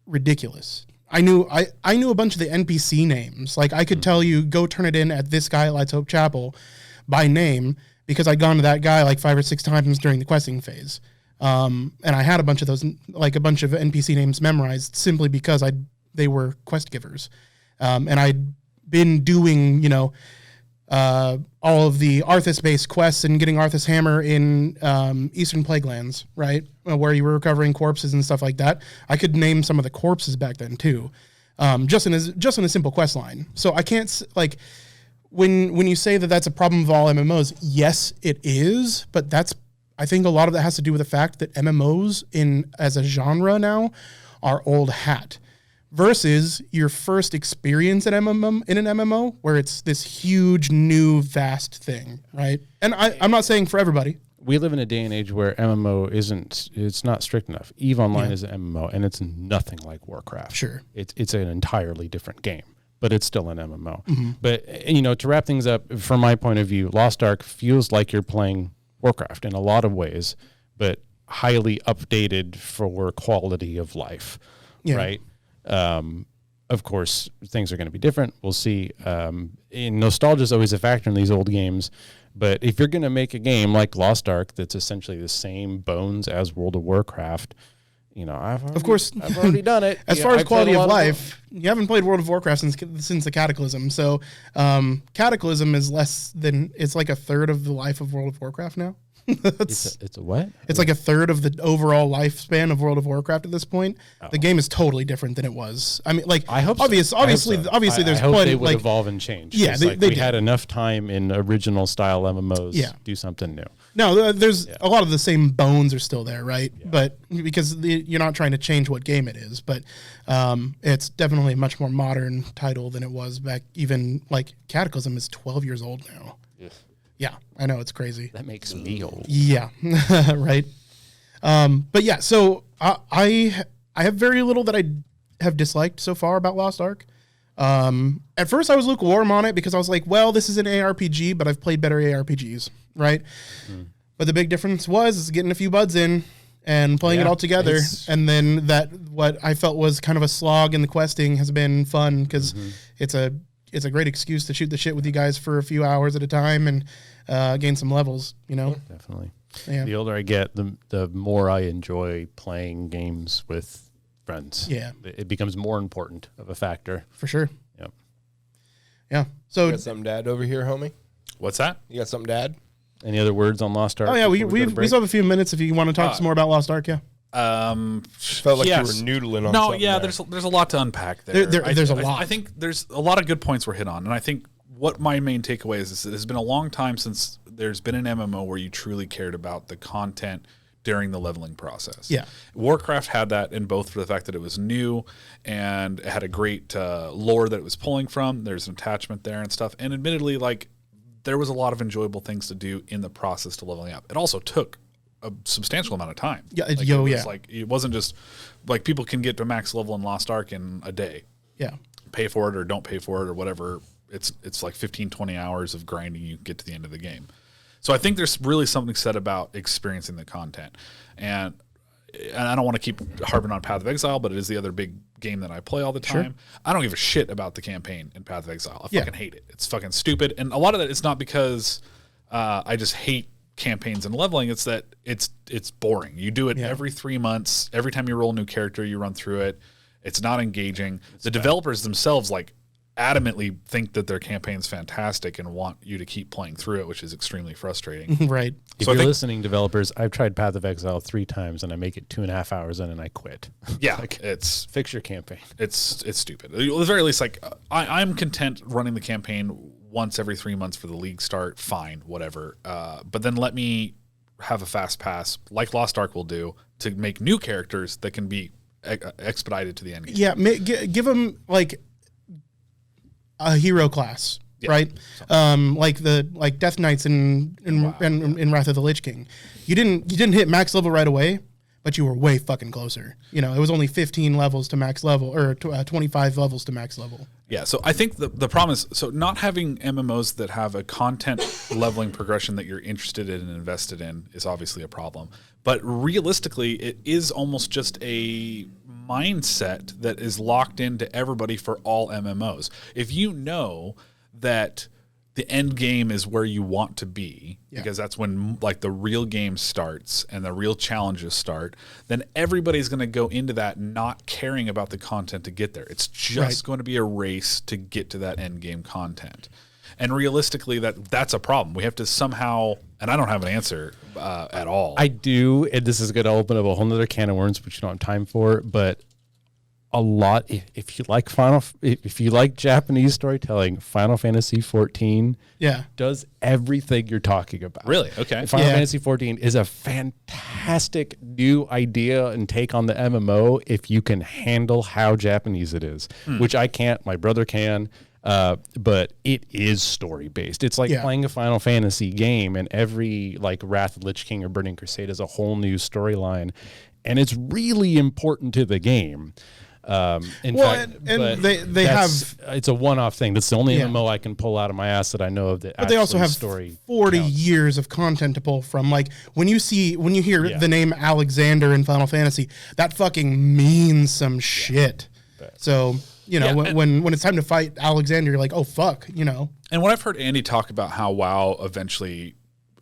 ridiculous. I knew a bunch of the NPC names. Like I could tell you, go turn it in at this guy at Lights Hope Chapel by name because I'd gone to that guy like 5 or 6 times during the questing phase. And I had a bunch of those, like a bunch of NPC names memorized simply because they were quest givers. And I'd been doing, all of the Arthas-based quests and getting Arthas Hammer in Eastern Plaguelands, right, where you were recovering corpses and stuff like that. I could name some of the corpses back then too, just in a simple quest line. So I can't like when you say that that's a problem of all MMOs. Yes, it is, but I think a lot of that has to do with the fact that MMOs as a genre now are old hat. Versus your first experience in an MMO, where it's this huge, new, vast thing, right? And I'm not saying for everybody. We live in a day and age where MMO it's not strict enough. EVE Online is an MMO, and it's nothing like Warcraft. Sure. It's an entirely different game, but it's still an MMO. Mm-hmm. But, to wrap things up, from my point of view, Lost Ark feels like you're playing Warcraft in a lot of ways, but highly updated for quality of life, right? Of course, things are going to be different. We'll see. Nostalgia is always a factor in these old games. But if you're going to make a game like Lost Ark that's essentially the same bones as World of Warcraft, I've already done it. As far as quality of life, you haven't played World of Warcraft since the Cataclysm. So Cataclysm is it's like a third of the life of World of Warcraft now. It's a what? It's like a third of the overall lifespan of World of Warcraft at this point. Oh. The game is totally different than it was. I mean, like, I hope obviously, there's plenty. They would evolve and change. Yeah, they had enough time in original style MMOs. Do something new. No, there's a lot of the same bones are still there, right? Yeah. But because you're not trying to change what game it is, but it's definitely a much more modern title than it was back. Even like Cataclysm is 12 years old now. Yeah, I know, it's crazy. That makes me old. Yeah, right. But yeah, so I have very little that I have disliked so far about Lost Ark. At first I was lukewarm on it because I was like, well, this is an ARPG, but I've played better ARPGs, right? Mm. But the big difference was getting a few buds in and playing it all together. And then what I felt was kind of a slog in the questing has been fun because it's it's a great excuse to shoot the shit with you guys for a few hours at a time and gain some levels. Definitely. Yeah. The older I get, the more I enjoy playing games with friends. Yeah. It becomes more important of a factor. For sure. Yep. Yeah. So You got something to add over here, homie? What's that? You got something to add? Any other words on Lost Ark? Oh yeah, before we go to break? still have a few minutes if you want to talk some more about Lost Ark. Yeah. Felt like Yes. you were noodling on No, something yeah, there. there's a lot to unpack there. There's a lot. I think there's a lot of good points were hit on, and I think what my main takeaway is it has been a long time since there's been an MMO where you truly cared about the content during the leveling process. Yeah. Warcraft had that in both for the fact that it was new and it had a great lore that it was pulling from. There's an attachment there and stuff. And admittedly, like, there was a lot of enjoyable things to do in the process to leveling up. It also took a substantial amount of time. Yeah, like, yo, it was yeah. like it wasn't just like people can get to max level in Lost Ark in a day. Yeah. Pay for it or don't pay for it or whatever. It's like 15, 20 hours of grinding you get to the end of the game. So I think there's really something said about experiencing the content. And I don't want to keep harping on Path of Exile, but it is the other big game that I play all the time. I don't give a shit about the campaign in Path of Exile. I fucking hate it. It's fucking stupid. And a lot of that is not because I just hate campaigns and leveling. It's that it's boring. You do it every 3 months. Every time you roll a new character, you run through it. It's not engaging. The developers themselves adamantly think that their campaign's fantastic and want you to keep playing through it, which is extremely frustrating. Right. If you're listening, developers, I've tried Path of Exile 3 times and I make it 2.5 hours in and I quit. Yeah, it's fix your campaign. It's stupid. At the very least, I'm content running the campaign once every 3 months for the league start. Fine, whatever. But then let me have a fast pass, like Lost Ark will do, to make new characters that can be expedited to the end game. Yeah. Give them a hero class, right? Like Death Knights in Wrath of the Lich King. You didn't hit max level right away, but you were way fucking closer. It was only 15 levels to max level, or 25 levels to max level. Yeah, so I think the problem is, not having MMOs that have a content leveling progression that you're interested in and invested in is obviously a problem. But realistically, it is almost just a mindset that is locked into everybody for all MMOs. If you know that the end game is where you want to be, because that's when the real game starts and the real challenges start, then everybody's going to go into that not caring about the content to get there. It's just going to be a race to get to that end game content. And realistically, that's a problem. We have to somehow, and I don't have an answer at all. I do, and this is going to open up a whole nother can of worms, which you don't have time for, but a lot, if you like Japanese storytelling, Final Fantasy 14 does everything you're talking about. Really? Okay. Final Fantasy 14 is a fantastic new idea and take on the MMO if you can handle how Japanese it is, which I can't, my brother can. But it is story based. It's like playing a Final Fantasy game, and every Wrath of the Lich King or Burning Crusade is a whole new storyline, and it's really important to the game. It's a one-off thing. That's the only MMO I can pull out of my ass that I know of that. But they also have story 40 years of content to pull from. Like when you hear the name Alexander in Final Fantasy, that fucking means some shit. So. When it's time to fight Alexander, you're like, oh, fuck, And when I've heard Andy talk about how WoW eventually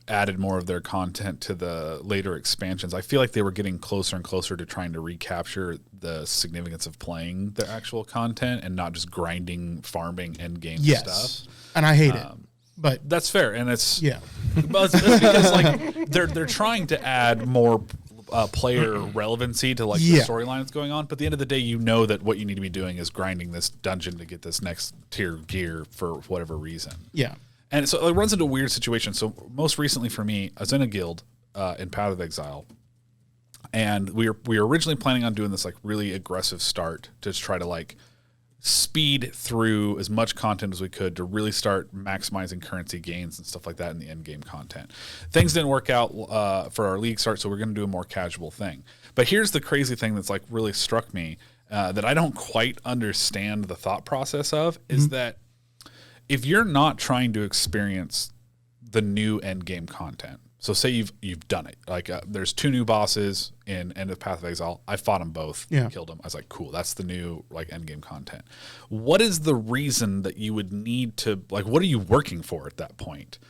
added more of their content to the later expansions, I feel like they were getting closer and closer to trying to recapture the significance of playing the actual content and not just grinding, farming, end game stuff. And I hate it. But that's fair. And it's but it's because they're trying to add more player relevancy to the storyline that's going on, but at the end of the day, you know that what you need to be doing is grinding this dungeon to get this next tier gear for whatever reason. Yeah, and so it runs into a weird situation. So most recently for me, I was in a guild in Path of Exile, and we were originally planning on doing this really aggressive start to try to speed through as much content as we could to really start maximizing currency gains and stuff like that in the end game content. Things didn't work out for our league start, so we're going to do a more casual thing. But here's the crazy thing that's really struck me that I don't quite understand the thought process of is that if you're not trying to experience the new end game content, So say you've done it. Like there's 2 new bosses in End of Path of Exile. I fought them both. Yeah. Killed them. I was like, cool. That's the new like end game content. What is the reason that you would need to like? What are you working for at that point?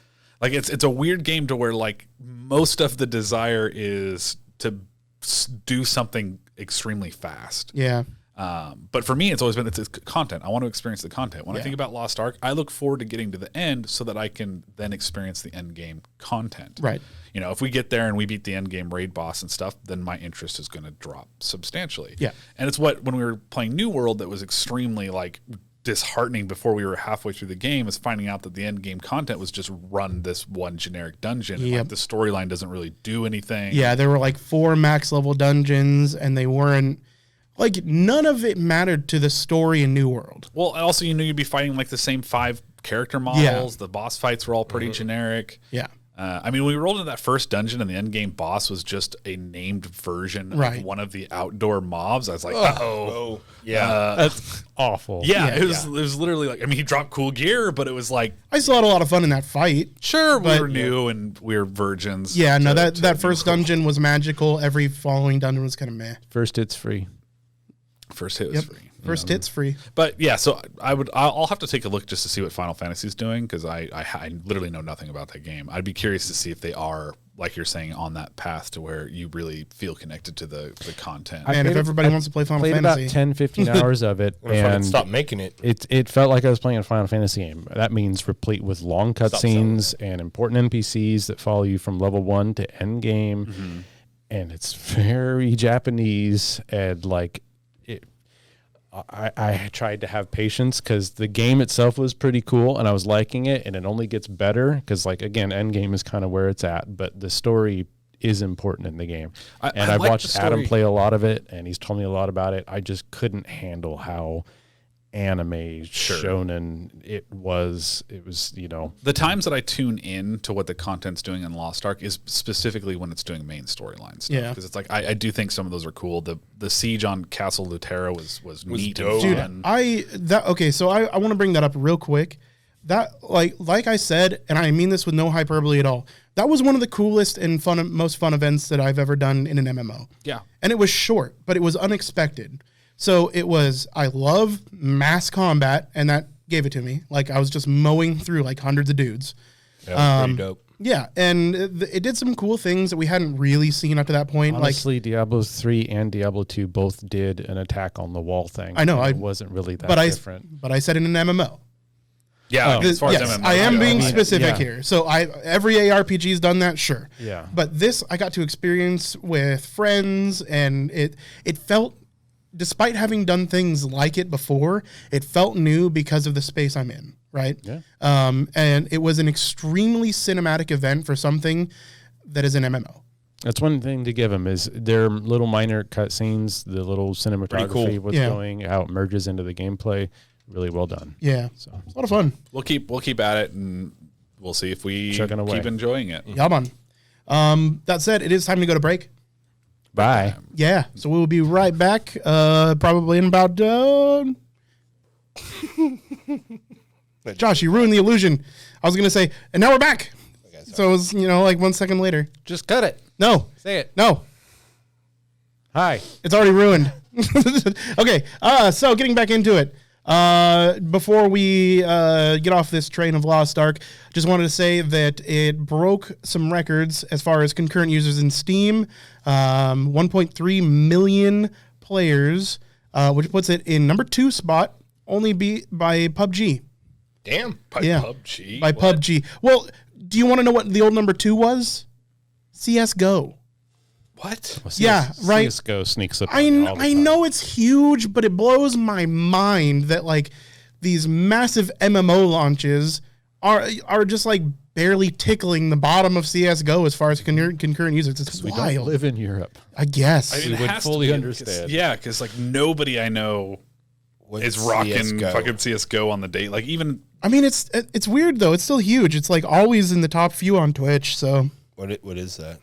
Like it's a weird game to where like most of the desire is to do something extremely fast. Yeah. But for me, it's always been it's content. I want to experience the content. When I think about Lost Ark, I look forward to getting to the end so that I can then experience the end game content. Right. You know, if we get there and we beat the end game raid boss and stuff, then my interest is going to drop substantially. Yeah. And it's what when we were playing New World that was extremely like disheartening before we were halfway through the game is finding out that the end game content was just run this one generic dungeon. And like the storyline doesn't really do anything. Yeah, there were like 4 max level dungeons, and they weren't like none of it mattered to the story in New World. Well, also you knew you'd be fighting like the same 5 character models. The boss fights were all pretty generic. Yeah. I mean, we rolled into that first dungeon and the end game boss was just a named version of one of the outdoor mobs. I was like, yeah, That's awful. yeah, it was literally like, I mean, he dropped cool gear, but it was like, I still had a lot of fun in that fight. sure, we were new and we were virgins. Yeah, no, that first dungeon was magical. Every following dungeon was kind of meh. First hit's free. First hit was free. First hit's free. But yeah, so I'll have to take a look just to see what Final Fantasy is doing because I literally know nothing about that game. I'd be curious to see if they are, like you're saying, on that path to where you really feel connected to the content. And if everybody wants to play Final Played Fantasy, about 10, 15 hours of it, and stop making it. It felt like I was playing a Final Fantasy game. That means replete with long cutscenes and important NPCs that follow you from level 1 to end game, and it's very Japanese and like. I tried to have patience because the game itself was pretty cool and I was liking it, and it only gets better because, like, again, Endgame is kind of where it's at, but the story is important in the game. I've watched Adam play a lot of it, and he's told me a lot about it. I just couldn't handle how anime shonen it was, you know. The times that I tune in to what the content's doing in Lost Ark is specifically when it's doing main storyline stuff. Yeah. Because it's like, I do think some of those are cool. The siege on Castle Lutera was neat dope. and fun. okay, so I want to bring that up real quick. That like I said, and I mean this with no hyperbole at all, that was one of the coolest and most fun events that I've ever done in an MMO. Yeah. And it was short, but it was unexpected. So it was, I love mass combat, and that gave it to me. Like, I was just mowing through like hundreds of dudes. Yeah, pretty dope. Yeah, and it did some cool things that we hadn't really seen up to that point. Honestly, Diablo 3 and Diablo 2 both did an attack on the wall thing. I know. It wasn't really that different. But I said in an MMO. Yeah, as far yes, as MMO, I am being yeah. specific here. So every ARPG's done that, sure. Yeah. But this I got to experience with friends, and it felt, despite having done things like it before, it felt new because of the space I'm in, right? Yeah. And it was an extremely cinematic event for something that is an MMO. That's one thing to give them is their little minor cutscenes, the little cinematography, what's going, how it merges into the gameplay. Really well done. Yeah. So it's a lot of fun. We'll keep at it, and we'll see if we keep enjoying it. Yeah, man. That said, it is time to go to break. Bye. Yeah. So we will be right back, probably in about... Josh, you ruined the illusion. I was going to say, and now we're back. Okay, so it was, like 1 second later. Just cut it. No. Say it. No. Hi. It's already ruined. Okay. So getting back into it. Before we get off this train of Lost Ark, just wanted to say that it broke some records as far as concurrent users in Steam. 1.3 million players, which puts it in number 2 spot, only by PUBG. Damn. By PUBG? By PUBG. Well, do you want to know what the old number 2 was? CSGO. What? Well, Yeah, right. CSGO sneaks up. I know it's huge, but it blows my mind that like these massive MMO launches are just like barely tickling the bottom of CSGO as far as concurrent users. It's wild. We don't live in Europe. I guess. I mean, we would fully understand. Yeah, because like nobody I know is rocking CS:GO? fucking CSGO on the date. Like even. I mean, it's weird though. It's still huge. It's like always in the top few on Twitch. So What is that?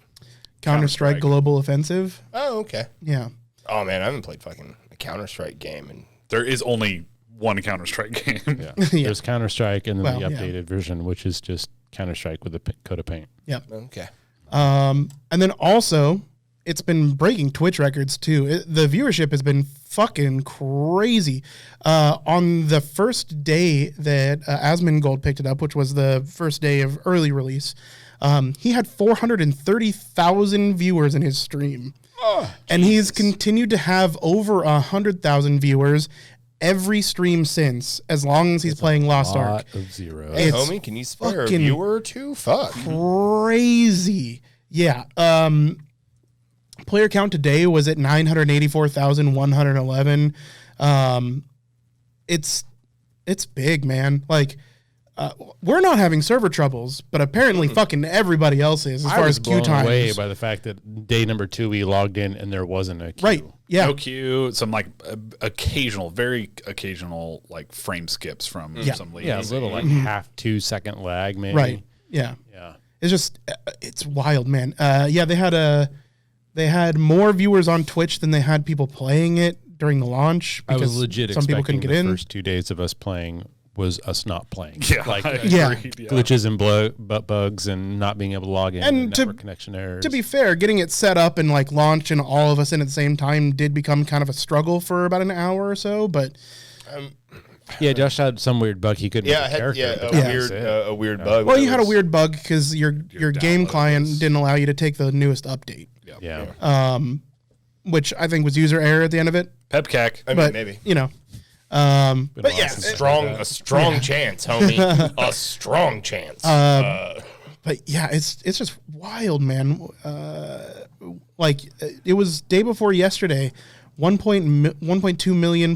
Counter-Strike Global Offensive. Oh, okay. Yeah. Oh man, I haven't played fucking a Counter-Strike game and There is only one Counter-Strike game. Yeah. There's Counter-Strike and then the Well, updated version, which is just Counter-Strike with a coat of paint. Yep. okay. And then also, it's been breaking Twitch records too. The viewership has been fucking crazy. On the first day that Asmongold picked it up, which was the first day of early release, he had 430,000 viewers in his stream. And he's continued to have over 100,000 viewers every stream since, as long as he's playing Lost Ark. Of zeros. Hey, It's homie, can you spare a viewer or two? Fuck. Crazy. Yeah. Player count today was at 984,111. It's big, man. Like, we're not having server troubles, but apparently fucking everybody else is as far as queue times. Away by the fact that day number 2 we logged in and there wasn't a queue. Right. Yeah. No queue, some like occasional, very occasional like frame skips from some ladies. Yeah, a little like half 2 second lag maybe. Right. Yeah. Yeah. It's just, it's wild, man. Yeah, they had more viewers on Twitch than they had people playing it during the launch. I Because was legit some people expecting couldn't get the in. first 2 days of us playing was us not playing. Yeah, like Yeah. glitches and bugs and not being able to log in And network connection errors. To be fair, getting it set up and like launched and all of us in at the same time did become kind of a struggle for about an hour or so. But yeah, Josh had some weird bug he couldn't Yeah, I make a had character. a but that was weird it. a weird bug. well, that you had a was- weird bug because your game download client was- didn't allow you to take the newest update, Yeah. which I think was user error at the end of it. Pepcac. I mean, But maybe. you know, But yeah, a strong chance, homie. A strong chance. but yeah, it's just wild, man. Like it was day before yesterday, 1.2 million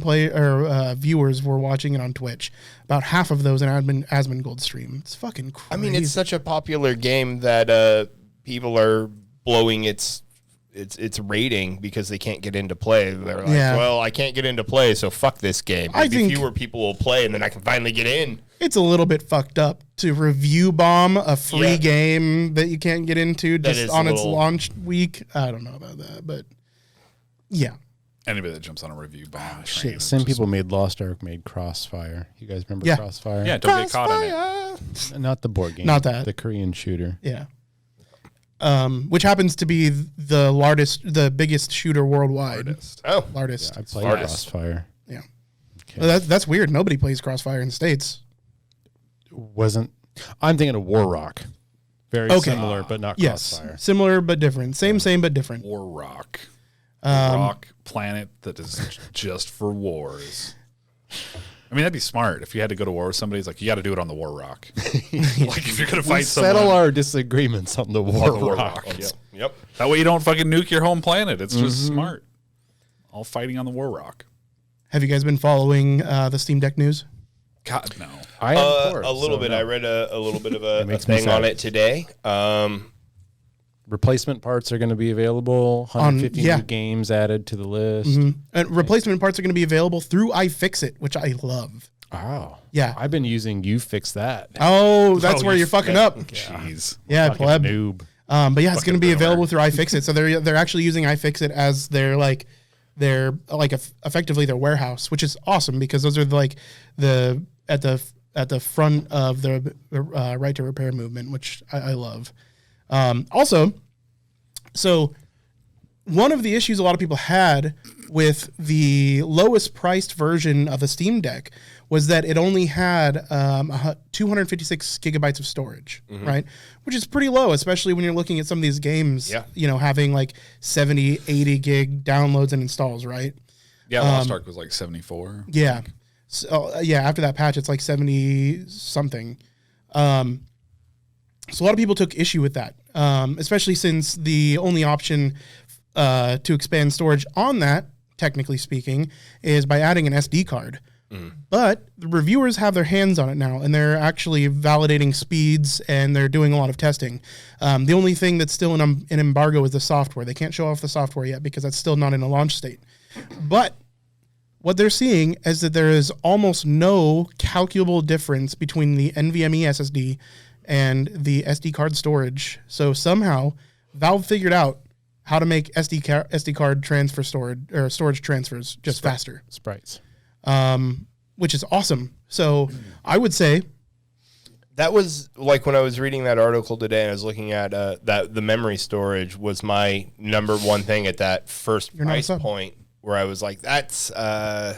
viewers were watching it on Twitch. About half of those in Asmongold stream. It's fucking crazy. I mean, it's such a popular game that people are blowing its rating because they can't get into play. They're like, well, I can't get into play, so fuck this game. Maybe think fewer people will play, and then I can finally get in. it's a little bit fucked up to review bomb a free game that you can't get into just on its launch week. I don't know about that, but yeah. Anybody that jumps on a review bomb. shit. Same people made Lost Ark, made Crossfire. You guys remember Crossfire? Yeah, don't get caught in it. Not the board game. Not that. The Korean shooter. Yeah. Which happens to be the biggest shooter worldwide. Oh, Largest. I played Artist. Crossfire. Yeah. Okay. Well, that's weird. Nobody plays Crossfire in the States. I'm thinking of War Rock. Very similar, but not Yes. Crossfire. Similar but different. Same but different. War Rock. A rock planet that is just for wars. I mean, that'd be smart. If you had to go to war with somebody, it's like, you got to do it on the War Rock. Like, if you're going to fight someone. Settle our disagreements on the War Rock. Yep. That way you don't fucking nuke your home planet. It's just smart. All fighting on the War Rock. Have you guys been following the Steam Deck news? God, no. I am for it, A little so bit. no. I read a little bit of a makes me thing on sad. it today. Replacement parts are going to be available. 150 yeah. new games added to the list. And replacement parts are going to be available through iFixit, which I love. Wow. Yeah. I've been using You Fix That. Oh, that's where you you're fucking up. Jeez. Yeah, Fucking pleb. noob. But yeah, it's going to be boomer. available through iFixit. So they're actually using iFixit as their effectively their warehouse, which is awesome because those are at the front of the right to repair movement, which I love. Also, so one of the issues a lot of people had with the lowest priced version of the Steam Deck was that it only had 256 gigabytes of storage, right? Which is pretty low, especially when you're looking at some of these games, having like 70, 80 gig downloads and installs, right? Yeah, Lost Ark was like 74. Yeah. So, after that patch, it's like 70 something. So a lot of people took issue with that, especially since the only option to expand storage on that, technically speaking, is by adding an SD card. But the reviewers have their hands on it now, and they're actually validating speeds, and they're doing a lot of testing. The only thing that's still in embargo is the software. They can't show off the software yet because that's still not in a launch state. But what they're seeing is that there is almost no calculable difference between the NVMe SSD and the SD card storage. So somehow Valve figured out how to make SD card transfer storage transfers just faster. Sprites. Which is awesome. So I would say that was like when I was reading that article today and I was looking at that the memory storage was my number one thing at that first price point where I was like, that's a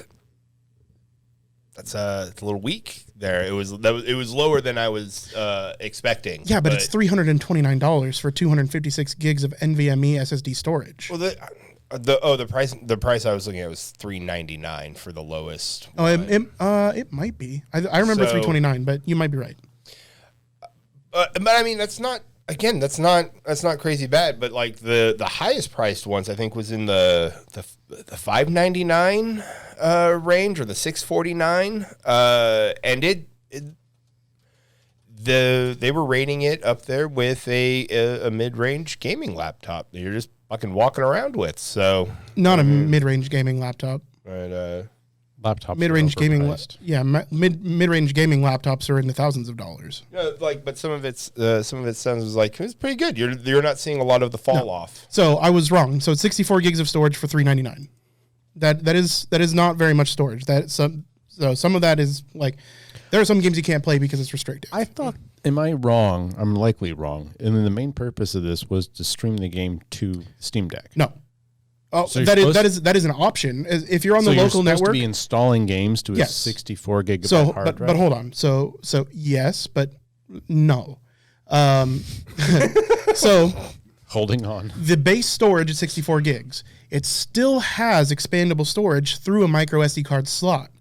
little weak there. It was lower than I was expecting. Yeah, but it's $329 for 256 gigs of NVMe SSD storage. Well, the price I was looking at was $399 for the lowest. Oh, it might be. I remember $329, but you might be right. But I mean, that's not crazy bad. But like the highest priced ones, I think was in the $599 range or the $649, and they were rating it up there with a mid range gaming laptop that you're just fucking walking around with. So not a mid range gaming laptop. Right. Laptops mid-range gaming, mid-range gaming laptops are in the thousands of dollars. Yeah, but some of it sounds like it's pretty good. You're not seeing a lot of the fall off. So I was wrong. So it's 64 gigs of storage for $399. That is not very much storage. Some of that is like there are some games you can't play because it's restricted. I thought, am I wrong? I'm likely wrong. And then the main purpose of this was to stream the game to Steam Deck. No. Oh, so that is an option. If you're on the local network, to be installing games to a 64 gigabyte hard drive. But hold on. So yes, but no. So holding on. The base storage is 64 gigs. It still has expandable storage through a micro SD card slot,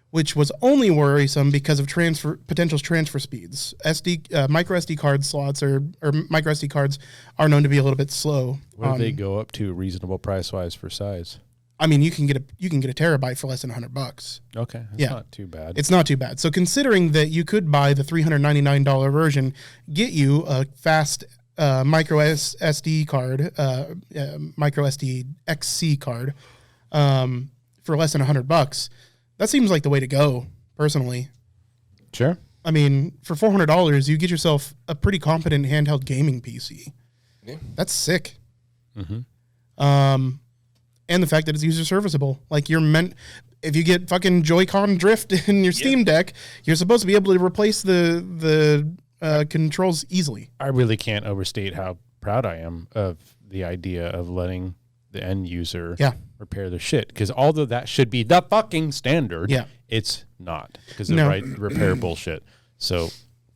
which was only worrisome because of potential transfer speeds. Micro SD card slots or micro SD cards are known to be a little bit slow. What do they go up to reasonable price wise for size? I mean, you can get a terabyte for less than $100. Okay, that's not too bad. It's not too bad. So considering that you could buy the $399 version, get you a fast micro SD card, micro SD XC card, for less than $100. That seems like the way to go, personally. Sure. I mean, for $400, you get yourself a pretty competent handheld gaming PC. Yeah. That's sick. Mm-hmm. And the fact that it's user serviceable. Like if you get fucking Joy-Con drift in your Steam Deck, you're supposed to be able to replace the controls easily. I really can't overstate how proud I am of the idea of letting the end user repair their shit, because although that should be the fucking standard, it's not, because of repair bullshit. So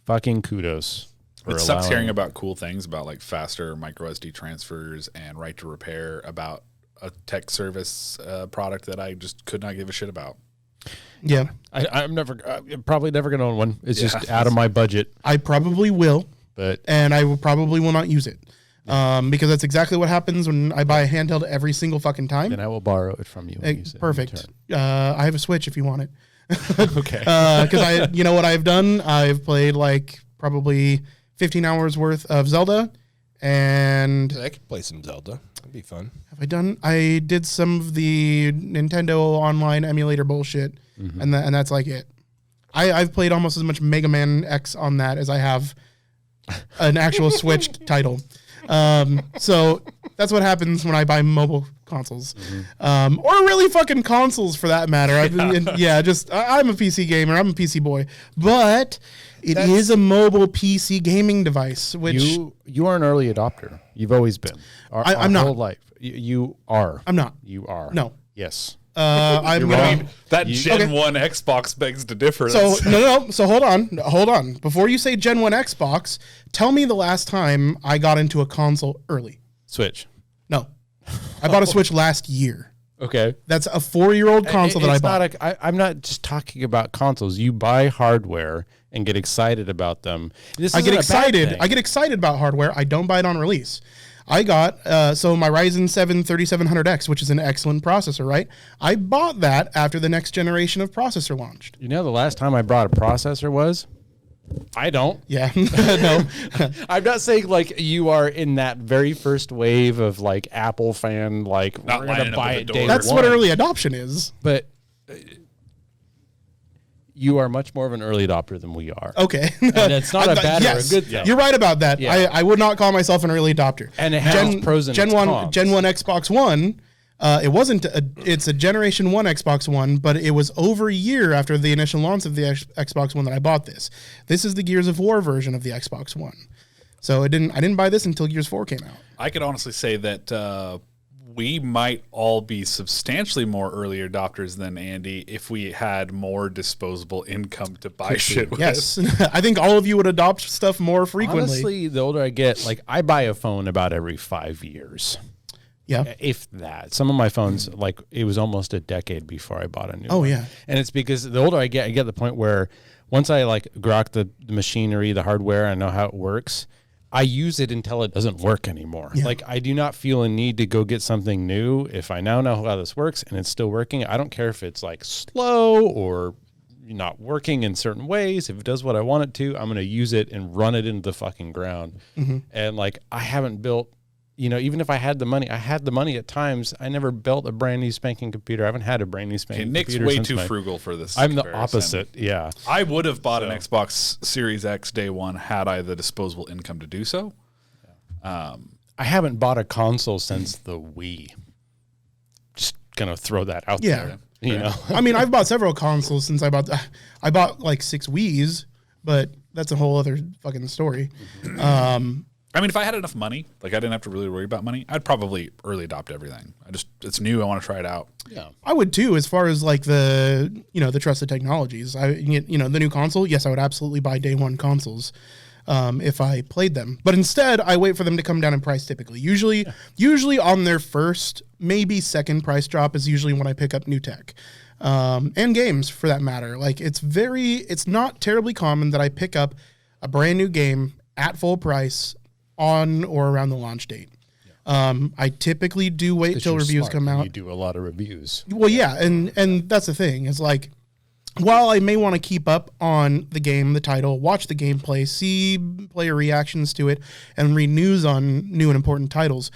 fucking kudos. It sucks hearing about cool things about like faster micro SD transfers and right to repair about a tech service product that I just could not give a shit about. Yeah, I'm probably never gonna own one. It's just out of my budget. I probably will, and I probably will not use it. Because that's exactly what happens when I buy a handheld every single fucking time. Then I will borrow it from you. Perfect. I have a Switch if you want it. Okay. Because you know what I've done? I've played like probably 15 hours worth of Zelda, and I could play some Zelda. That'd be fun. Have I done? I did some of the Nintendo Online emulator bullshit, and that's like it. I've played almost as much Mega Man X on that as I have an actual Switch title. So that's what happens when I buy mobile consoles, or really fucking consoles for that matter. I'm a PC gamer. I'm a PC boy, but it is a mobile PC gaming device. Which you are an early adopter. You've always been. I'm not. Whole life. You are. I'm not. You are. No. Yes. I'm wrong. That Gen 1 Xbox begs to differ. So no. So hold on. Before you say Gen 1 Xbox, tell me the last time I got into a console early. Switch. No, I bought a Switch last year. Okay, that's a 4-year-old console that I bought. I'm not just talking about consoles. You buy hardware and get excited about them. I get excited about hardware. I don't buy it on release. I got, my Ryzen 7 3700X, which is an excellent processor, right? I bought that after the next generation of processor launched. You know the last time I bought a processor was? I don't. Yeah. No. I'm not saying like you are in that very first wave of like Apple fan, like not we're going to buy it day That's one. what early adoption is. But you are much more of an early adopter than we are. Okay. And it's not a bad or a good thing. You're right about that. Yeah. I would not call myself an early adopter. And it has pros and Gen 1 Xbox One, It wasn't. It's a Generation 1 Xbox One, but it was over a year after the initial launch of the Xbox One that I bought this. This is the Gears of War version of the Xbox One. So I didn't buy this until Gears 4 came out. I could honestly say that we might all be substantially more early adopters than Andy if we had more disposable income to buy shit with. Yes. I think all of you would adopt stuff more frequently. Honestly, the older I get, like I buy a phone about every 5 years. Yeah. If that. Some of my phones, like it was almost a decade before I bought a new one. Oh, yeah. And it's because the older I get to the point where once I like grok the machinery, the hardware, I know how it works, I use it until it doesn't work anymore. Yeah. Like I do not feel a need to go get something new. If I now know how this works and it's still working, I don't care if it's like slow or not working in certain ways. If it does what I want it to, I'm going to use it and run it into the fucking ground. Mm-hmm. And like I haven't built, even if I had the money at times. I never built a brand new spanking computer. I haven't had a brand new spanking computer. Nick's way too frugal for this. I'm the opposite. Yeah. I would have bought an Xbox Series X day one had I the disposable income to do so. I haven't bought a console since the Wii. Just gonna throw that out there. I mean, I've bought several consoles since I bought like 6 Wiis, but that's a whole other fucking story. I mean, if I had enough money, like I didn't have to really worry about money, I'd probably early adopt everything. It's new. I want to try it out. Yeah, I would too. As far as like the trusted technologies, the new console. Yes, I would absolutely buy day one consoles if I played them. But instead, I wait for them to come down in price. Typically, usually on their first, maybe second price drop is usually when I pick up new tech. And games for that matter. Like it's not terribly common that I pick up a brand new game at full price on or around the launch date. I typically do wait till reviews come out. You do a lot of reviews. Well, yeah, and that's the thing. It's like, while I may want to keep up on the game, the title, watch the gameplay, see player reactions to it, and read news on new and important titles,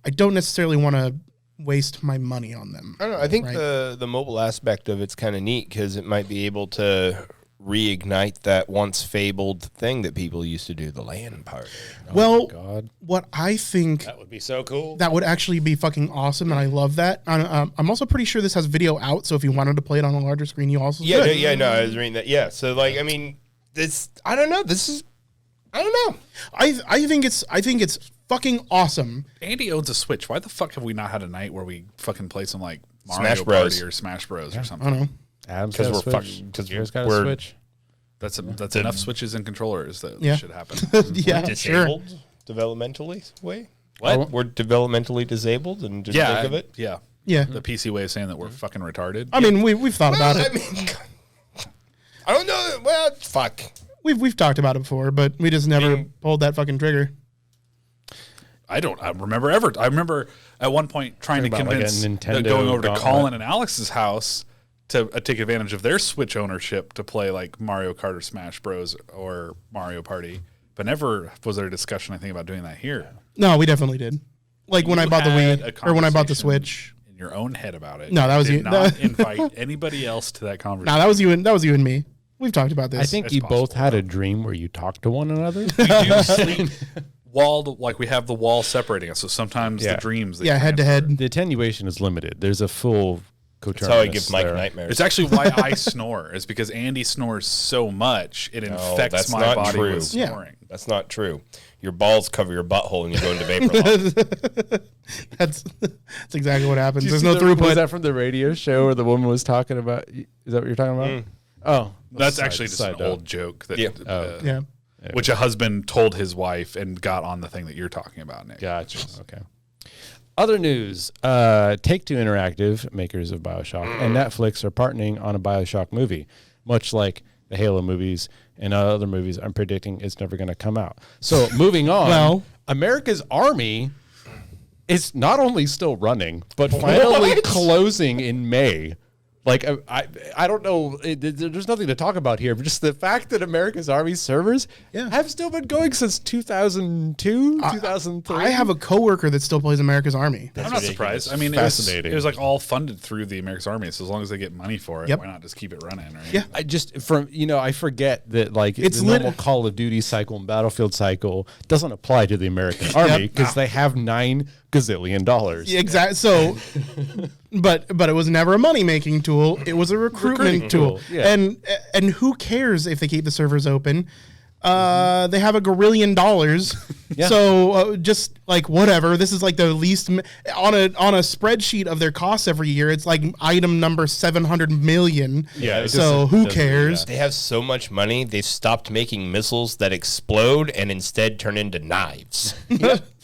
I don't necessarily want to waste my money on them. I don't know. I think the mobile aspect of it's kind of neat because it might be able to reignite that once fabled thing that people used to do, the LAN party. What I think that would be so cool. That would actually be fucking awesome, and I love that. I'm also pretty sure this has video out, so if you wanted to play it on a larger screen, you also could. I was reading that. Yeah, so like, I mean, I don't know. I think it's fucking awesome. Andy owns a Switch. Why the fuck have we not had a night where we fucking play some like Mario Smash Bros. Party or Smash Bros or something? I don't know. Because we're Switch. That's enough switches and controllers that should happen. Yeah, disabled developmentally way. What? We're developmentally disabled and just think of it. Yeah. The PC way of saying that we're fucking retarded. I mean, we've thought about it. I mean, I don't know. Well, fuck. We've talked about it before, but we just never pulled that fucking trigger. I remember at one point trying to convince going over to Colin and Alex's house to take advantage of their Switch ownership to play like Mario Kart or Smash Bros. Or Mario Party. But never was there a discussion, I think, about doing that here. No, we definitely did. Like when I bought the Wii or when I bought the Switch. In your own head about it. No, that was you. Did not invite anybody else to that conversation. No, that was you and me. We've talked about this. I think you both had a dream where you talked to one another. We do sleep walled, like we have the wall separating us. So sometimes the dreams. Head to head. The attenuation is limited. There's a full That's how I give Mike nightmares. It's actually why I snore. Is because Andy snores so much it infects my body with snoring. Yeah. That's not true. Your balls cover your butthole and you go into vapor lock. That's exactly what happens. There's no throughput. Was that from the radio show where the woman was talking about? Is that what you're talking about? Oh, that's actually just an old joke. That, which a husband told his wife and got on the thing that you're talking about, Nick. Gotcha. Okay. Other news, Take-Two Interactive, makers of Bioshock, and Netflix are partnering on a Bioshock movie, much like the Halo movies and other movies. I'm predicting it's never going to come out. So moving on, America's Army is not only still running, but finally closing in May. Like, I don't know, there's nothing to talk about here, but just the fact that America's Army servers have still been going since 2002, 2003. I have a coworker that still plays America's Army. I'm not surprised. I mean, it was like all funded through the America's Army, so as long as they get money for it, why not just keep it running, right? Yeah. I forget that, like, it's the normal Call of Duty cycle and Battlefield cycle doesn't apply to the American Army because they have 9 gazillion dollars. Exactly. So, but it was never a money making tool. It was a recruitment tool. Yeah. And who cares if they keep the servers open? They have $1 gazillion. Yeah. So just like whatever. This is like the least on a spreadsheet of their costs every year. It's like item number 700 million. Yeah. So who cares? They have so much money, they stopped making missiles that explode and instead turn into knives.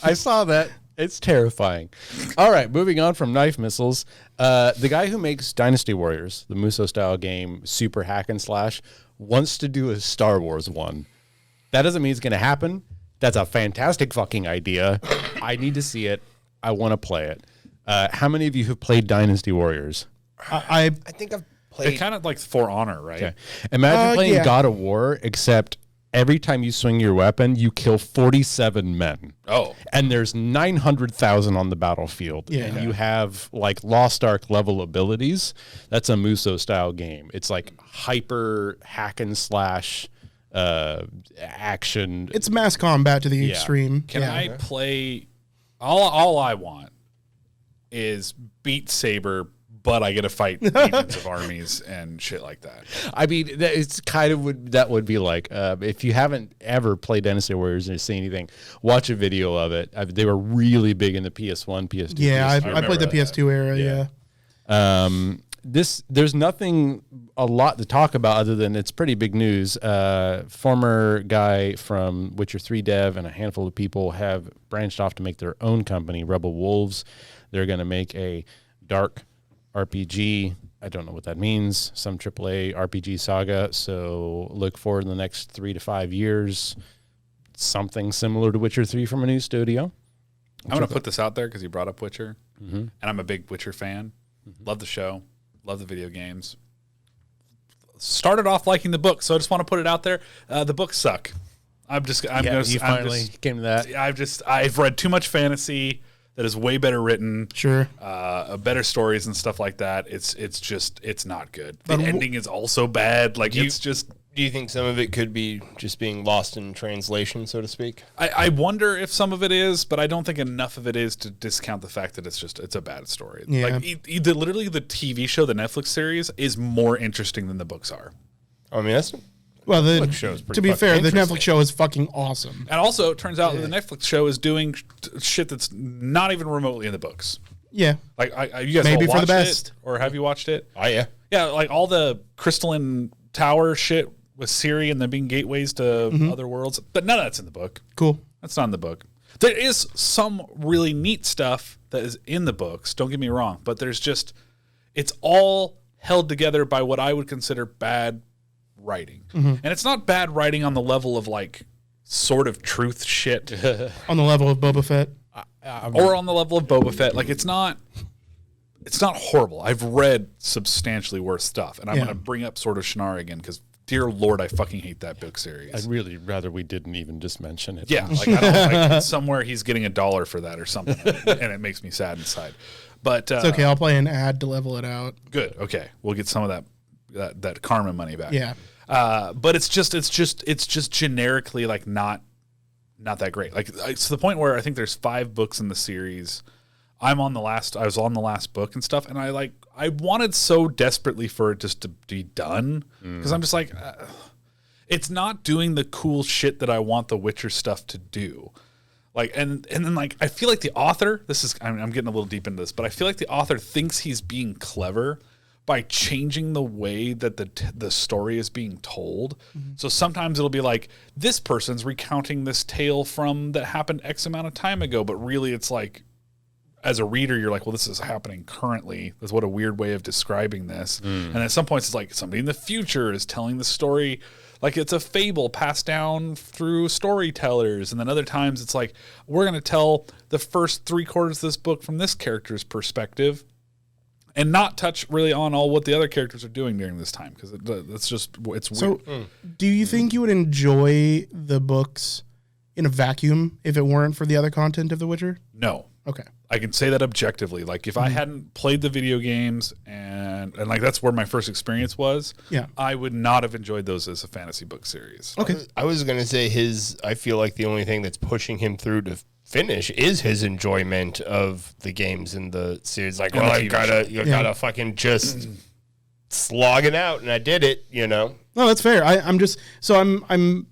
I saw that. It's terrifying. All right, moving on from knife missiles. The guy who makes Dynasty Warriors, the Muso style game, super hack and slash, wants to do a Star Wars one. That doesn't mean it's going to happen. That's a fantastic fucking idea. I need to see it. I want to play it. How many of you have played Dynasty Warriors? I think I've They're played. kind of like For Honor, right? Okay. Imagine playing yeah. God of War, except every time you swing your weapon, you kill 47 men. Oh. And there's 900,000 on the battlefield. Yeah. And you have like Lost Ark level abilities. That's a Muso style game. It's like hyper hack and slash action. it's mass combat to the Yeah. extreme. Can Yeah. I play? All I want is Beat Saber, but I get to fight legions of armies and shit like that. I mean, it's kind of that would be like if you haven't ever played Dynasty Warriors or seen anything, watch a video of it. They were really big in the PS1, PS2. Yeah, PS3. I played the PS2 era. Yeah. There's nothing a lot to talk about other than it's pretty big news. Former guy from Witcher 3 dev and a handful of people have branched off to make their own company, Rebel Wolves. They're going to make a dark RPG. I don't know what that means. Some AAA RPG saga. So look forward in the next 3 to 5 years. Something similar to Witcher 3 from a new studio. I'm going to put this out there because you brought up Witcher, and I'm a big Witcher fan. Love the show. Love the video games. Started off liking the book, so I just want to put it out there. The books suck. You finally came to that. I've read too much fantasy that is way better written. Sure. Better stories and stuff like that. It's not good. The ending is also bad. Like Do you think some of it could be just being lost in translation, so to speak? I wonder if some of it is, but I don't think enough of it is to discount the fact that it's a bad story. Yeah. Like literally the TV show, the Netflix series, is more interesting than the books are. I mean, that's Well, show's pretty to be fucking fair, the interesting. Netflix show is fucking awesome. And also, it turns out that the Netflix show is doing shit that's not even remotely in the books. Yeah. Like, you guys Maybe all for the watched best. it? Or have you watched it? Oh, yeah. Yeah, like all the crystalline tower shit with Siri and them being gateways to other worlds. But none of that's in the book. Cool. That's not in the book. There is some really neat stuff that is in the books, don't get me wrong, but it's all held together by what I would consider bad writing. And it's not bad writing on the level of like sort of truth shit On the level of Boba Fett. or on the level of Boba Fett. Like it's not horrible. I've read substantially worse stuff, and I'm Yeah. going to bring up Sword of Shannara again because dear Lord, I fucking hate that book series. I'd really rather we didn't even just mention it. Yeah, like I don't like somewhere he's getting $1 for that or something, and it makes me sad inside. But It's okay. I'll play an ad to level it out. good. Okay, we'll get some of that karma money back. Yeah. But it's just generically like not that great. Like it's to the point where I think there's 5 books in the series. I was on the last book and stuff, and I wanted so desperately for it just to be done because I'm just like, it's not doing the cool shit that I want the Witcher stuff to do. Like, and then like, I feel like the author, I'm getting a little deep into this, but I feel like the author thinks he's being clever by changing the way that the story is being told. So sometimes it'll be like, this person's recounting this tale that happened X amount of time ago, but really it's like, as a reader, you're like, well, this is happening currently. That's what a weird way of describing this. And at some points, it's like somebody in the future is telling the story like it's a fable passed down through storytellers. And then other times it's like, we're going to tell the first 3/4 of this book from this character's perspective and not touch really on all what the other characters are doing during this time. Because it's weird. So, do you think you would enjoy the books in a vacuum if it weren't for the other content of The Witcher? No. Okay. I can say that objectively. Like if I hadn't played the video games and like that's where my first experience was, Yeah. I would not have enjoyed those as a fantasy book series. Okay. I was going to say I feel like the only thing that's pushing him through to finish is his enjoyment of the games in the series. Like, well, you gotta fucking just slog it out, and I did it. No, that's fair. I'm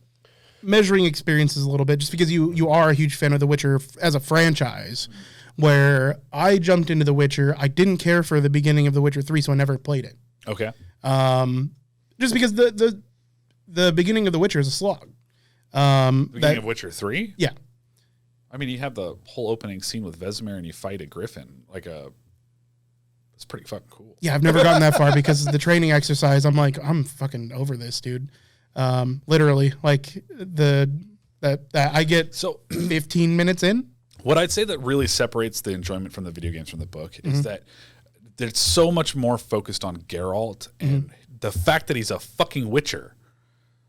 measuring experiences a little bit, just because you are a huge fan of The Witcher as a franchise. Where I jumped into The Witcher, I didn't care for the beginning of The Witcher 3, so I never played it. Okay. Just because the beginning of The Witcher is a slog. Beginning of Witcher 3? Yeah. I mean, you have the whole opening scene with Vesemir and you fight a griffin. It's pretty fucking cool. Yeah, I've never gotten that far because the training exercise, I'm like, I'm fucking over this, dude. Literally, like I get 15 minutes in. What I'd say that really separates the enjoyment from the video games from the book is that it's so much more focused on Geralt and the fact that he's a fucking witcher.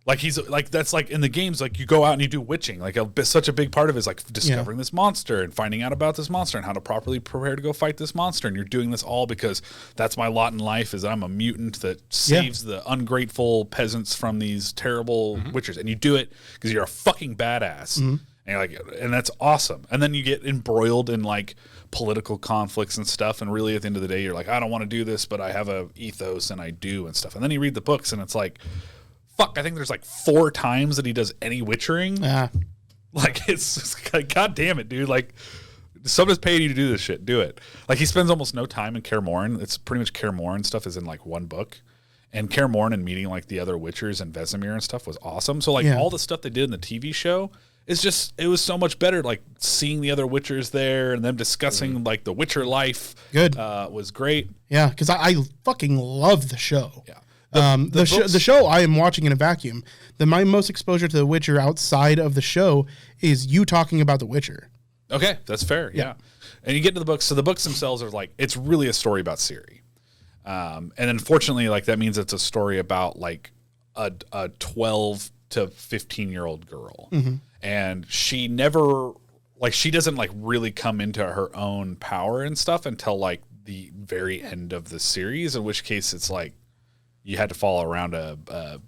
Like that's like in the games, like you go out and you do witching. Like such a big part of it is like discovering this monster and finding out about this monster and how to properly prepare to go fight this monster. And you're doing this all because that's my lot in life, is I'm a mutant that saves the ungrateful peasants from these terrible witchers. And you do it because you're a fucking badass. And you're like, and that's awesome. And then you get embroiled in like political conflicts and stuff. And really at the end of the day, you're like, I don't want to do this, but I have a ethos and I do and stuff. And then you read the books and it's like, fuck, I think there's like 4 times that he does any witchering. Like, it's just like, God damn it, dude. Like, someone's paying you to do this shit. Do it. Like, he spends almost no time in Kaer Morhen. It's pretty much Kaer Morhen stuff is in like one book. And Kaer Morhen and meeting like the other witchers and Vesemir and stuff was awesome. So like all the stuff they did in the TV show is just, it was so much better. Like seeing the other witchers there and them discussing like the witcher life. Was great. Yeah, because I fucking love the show. Yeah. The show I am watching in a vacuum. My most exposure to The Witcher outside of the show is you talking about The Witcher. Okay, that's fair. Yeah. And you get to the books. So the books themselves are like, it's really a story about Ciri. And unfortunately, like that means it's a story about like a 12 to 15-year-old girl. And she never, like, she doesn't like really come into her own power and stuff until like the very end of the series, in which case it's like, you had to follow around a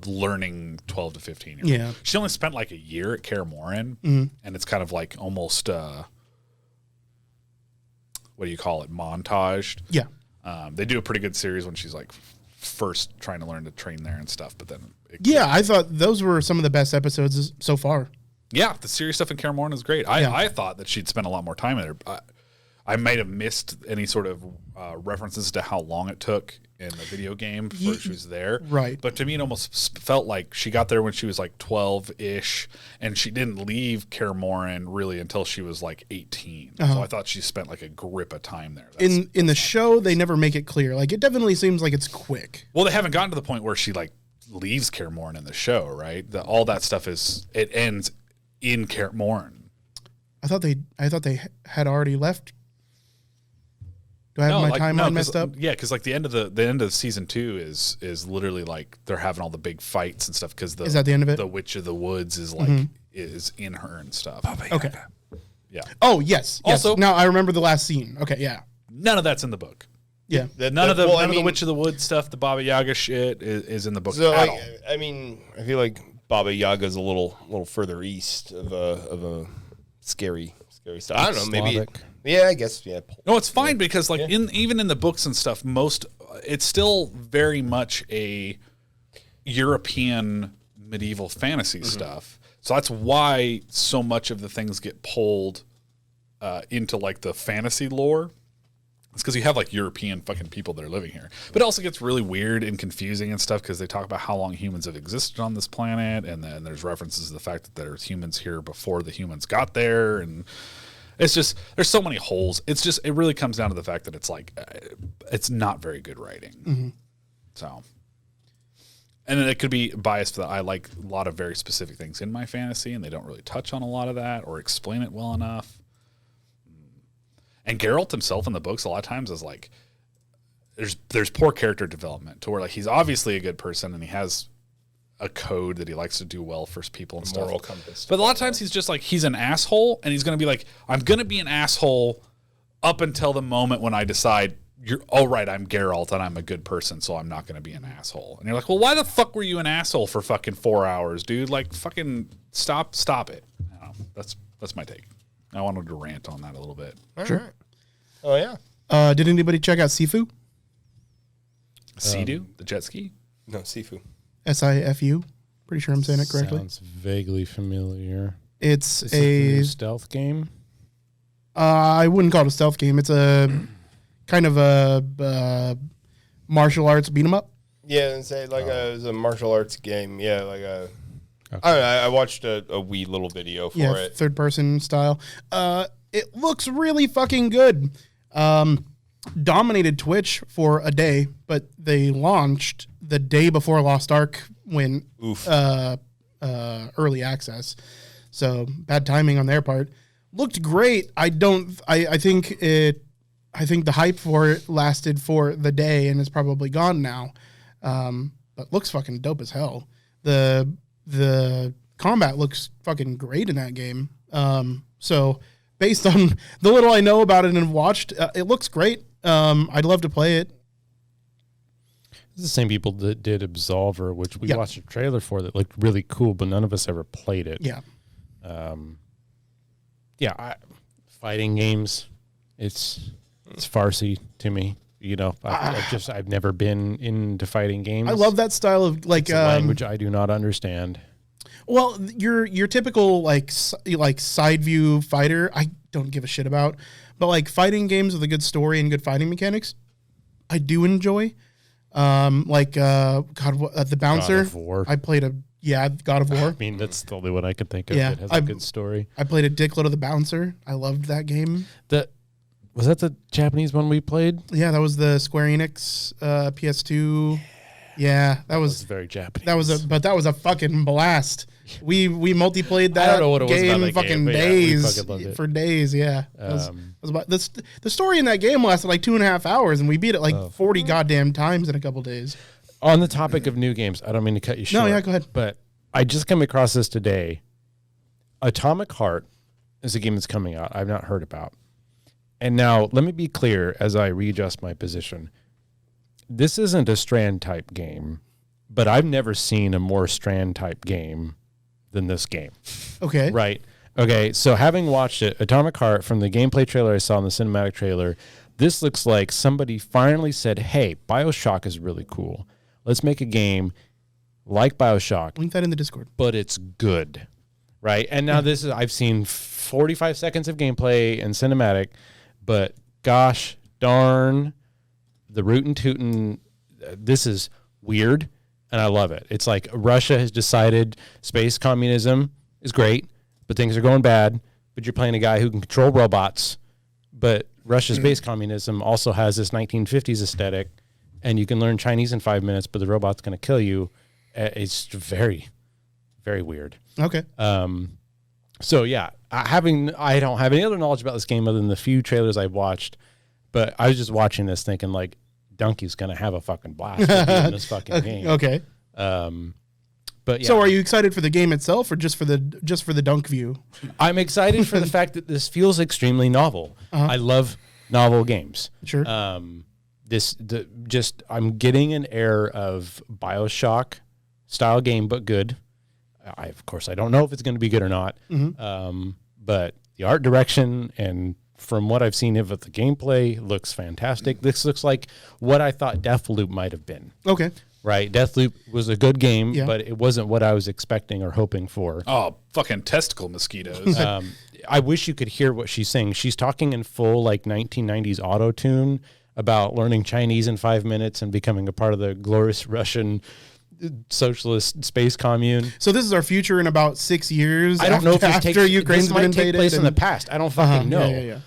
learning 12 to 15 year old. Yeah. She only spent like a year at Kaer Morhen, and it's kind of like almost what do you call it, montaged. Yeah. They do a pretty good series when she's like first trying to learn to train there and stuff, but then I thought those were some of the best episodes so far. Yeah, the series stuff in Kaer Morhen is great. I thought that she'd spent a lot more time in there. I might have missed any sort of references to how long it took in the video game before she was there. Right. But to me, it almost felt like she got there when she was like 12-ish, and she didn't leave Kaer Morhen really until she was like 18. So I thought she spent like a grip of time there. In the show, they never make it clear. Like, it definitely seems like it's quick. Well, they haven't gotten to the point where she like leaves Kaer Morhen in the show, right? All that stuff it ends in Kaer Morhen. I thought they had already left. Do I have my timeline messed up? Yeah, because like the end of season 2 is literally like they're having all the big fights and stuff. Because is that the end of it? The Witch of the Woods is like is in her and stuff. Okay. Yeah. Oh yes. Also, now I remember the last scene. Okay. Yeah. None of that's in the book. Yeah. None of the Witch of the Woods stuff, the Baba Yaga shit is in the book So at like, all. I mean, I feel like Baba Yaga's a little further east of a scary stuff. I don't know. Maybe. Yeah, I guess. Yeah. No, it's fine because like even in the books and stuff, it's still very much a European medieval fantasy stuff. So that's why so much of the things get pulled into like the fantasy lore. It's because you have like European fucking people that are living here. But it also gets really weird and confusing and stuff because they talk about how long humans have existed on this planet, and then there's references to the fact that there's humans here before the humans got there, and it's just, there's so many holes. It's just, it really comes down to the fact that it's like, it's not very good writing. So, and then it could be biased that I like a lot of very specific things in my fantasy, and they don't really touch on a lot of that or explain it well enough. And Geralt himself in the books a lot of times is like, there's poor character development to where like he's obviously a good person and he has a code that he likes to do well for people and stuff. Moral compass. But a lot of times he's just like, he's an asshole, and he's going to be like, I'm going to be an asshole up until the moment when I decide I'm Geralt and I'm a good person, so I'm not going to be an asshole. And you're like, well, why the fuck were you an asshole for fucking 4 hours, dude? Like, fucking stop it. You know? know. That's my take. I wanted to rant on that a little bit. Sure. Right. Oh yeah. Did anybody check out Sifu? Sea-Doo, the jet ski? No, Sifu. Sifu. Pretty sure I'm saying it correctly. Sounds vaguely familiar. It's Is it the a new stealth game? I wouldn't call it a stealth game. It's a kind of a martial arts beat 'em up. Yeah, and say like it was a martial arts game. Yeah, like a. I don't know, I watched a wee little video for it. Third person style. It looks really fucking good. Dominated Twitch for a day, but they launched the day before Lost Ark went early access. So bad timing on their part. Looked great. I think the hype for it lasted for the day and is probably gone now. But looks fucking dope as hell. The combat looks fucking great in that game. So based on the little I know about it and have watched, it looks great. I'd love to play it. It's the same people that did Absolver, which we watched a trailer for that looked really cool, but none of us ever played it. Yeah. Fighting games, it's farcy to me. You know, I've never been into fighting games. I love that style of like it's a language I do not understand. Well, your typical like side view fighter, I don't give a shit about. But like fighting games with a good story and good fighting mechanics, I do enjoy. The Bouncer. God of War. I played God of War. I mean, that's the only one I could think of Yeah, that has a good story. I played a dickload of The Bouncer. I loved that game. Was that the Japanese one we played? Yeah, that was the Square Enix PS2. Yeah, that was very Japanese. That was a fucking blast. We multiplayed that I don't know what it was game about that fucking game, but days loved it. for days. Yeah, it was about the story in that game lasted like 2.5 hours, and we beat it like 40 goddamn times in a couple days. On the topic of new games, I don't mean to cut you short. No, yeah, go ahead. But I just came across this today. Atomic Heart is a game that's coming out I've not heard about. And now let me be clear as I readjust my position. This isn't a Strand type game, but I've never seen a more Strand type game than this game. Okay. Right. Okay. So having watched it, Atomic Heart, from the gameplay trailer I saw in the cinematic trailer, this looks like somebody finally said, hey, Bioshock is really cool. Let's make a game like Bioshock. Link that in the Discord. But it's good. Right. And now I've seen 45 seconds of gameplay and cinematic, but gosh darn, the rootin' tootin', this is weird, and I love it. It's like Russia has decided space communism is great, but things are going bad, but you're playing a guy who can control robots, but Russia's space communism also has this 1950s aesthetic, and you can learn Chinese in 5 minutes, but the robot's going to kill you. It's very, very weird. Okay. So yeah, I don't have any other knowledge about this game other than the few trailers I've watched, but I was just watching this thinking like, Donkey's gonna have a fucking blast in this fucking game. Okay. But yeah. So are you excited for the game itself or just for the dunk view? I'm excited for the fact that this feels extremely novel. I love novel games. Sure. I'm getting an air of Bioshock style game, but good. Of course, I don't know if it's going to be good or not. But the art direction and from what I've seen of it, the gameplay looks fantastic. This looks like what I thought Deathloop might have been. Okay. Right? Deathloop was a good game, Yeah. but it wasn't what I was expecting or hoping for. Oh, fucking testicle mosquitoes. I wish you could hear what she's saying. She's talking in full like 1990s auto-tune about learning Chinese in 5 minutes and becoming a part of the glorious Russian socialist space commune. So this is our future in about 6 years. I don't know if after Ukraine's this been might take invaded. place in the past. I don't fucking know. Yeah.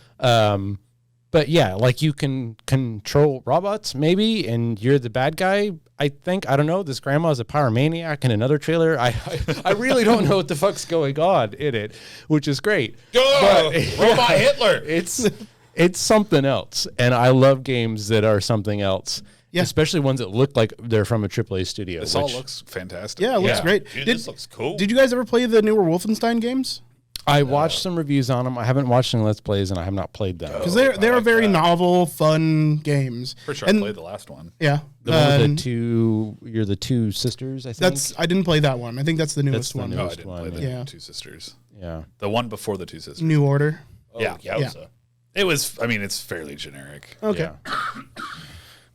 But yeah, like you can control robots maybe, and you're the bad guy. I think, I don't know. This grandma's a pyromaniac in another trailer. I really don't know what the fuck's going on in it, which is great. Robot Hitler. It's something else, and I love games that are something else. Yeah. Especially ones that look like they're from a AAA studio. This all looks fantastic. Yeah, it looks great. Dude, this looks cool. Did you guys ever play the newer Wolfenstein games? I watched some reviews on them. I haven't watched any Let's Plays, and I have not played them. Because they're very novel, fun games. For sure, I played the last one. Yeah. The one with the two, you're the two sisters, I think? I didn't play that one. I think that's the newest one. No, I didn't play the Two Sisters. Yeah. The one before the Two Sisters. New Order. Yeah. It was, I mean, it's fairly generic. Okay. Yeah.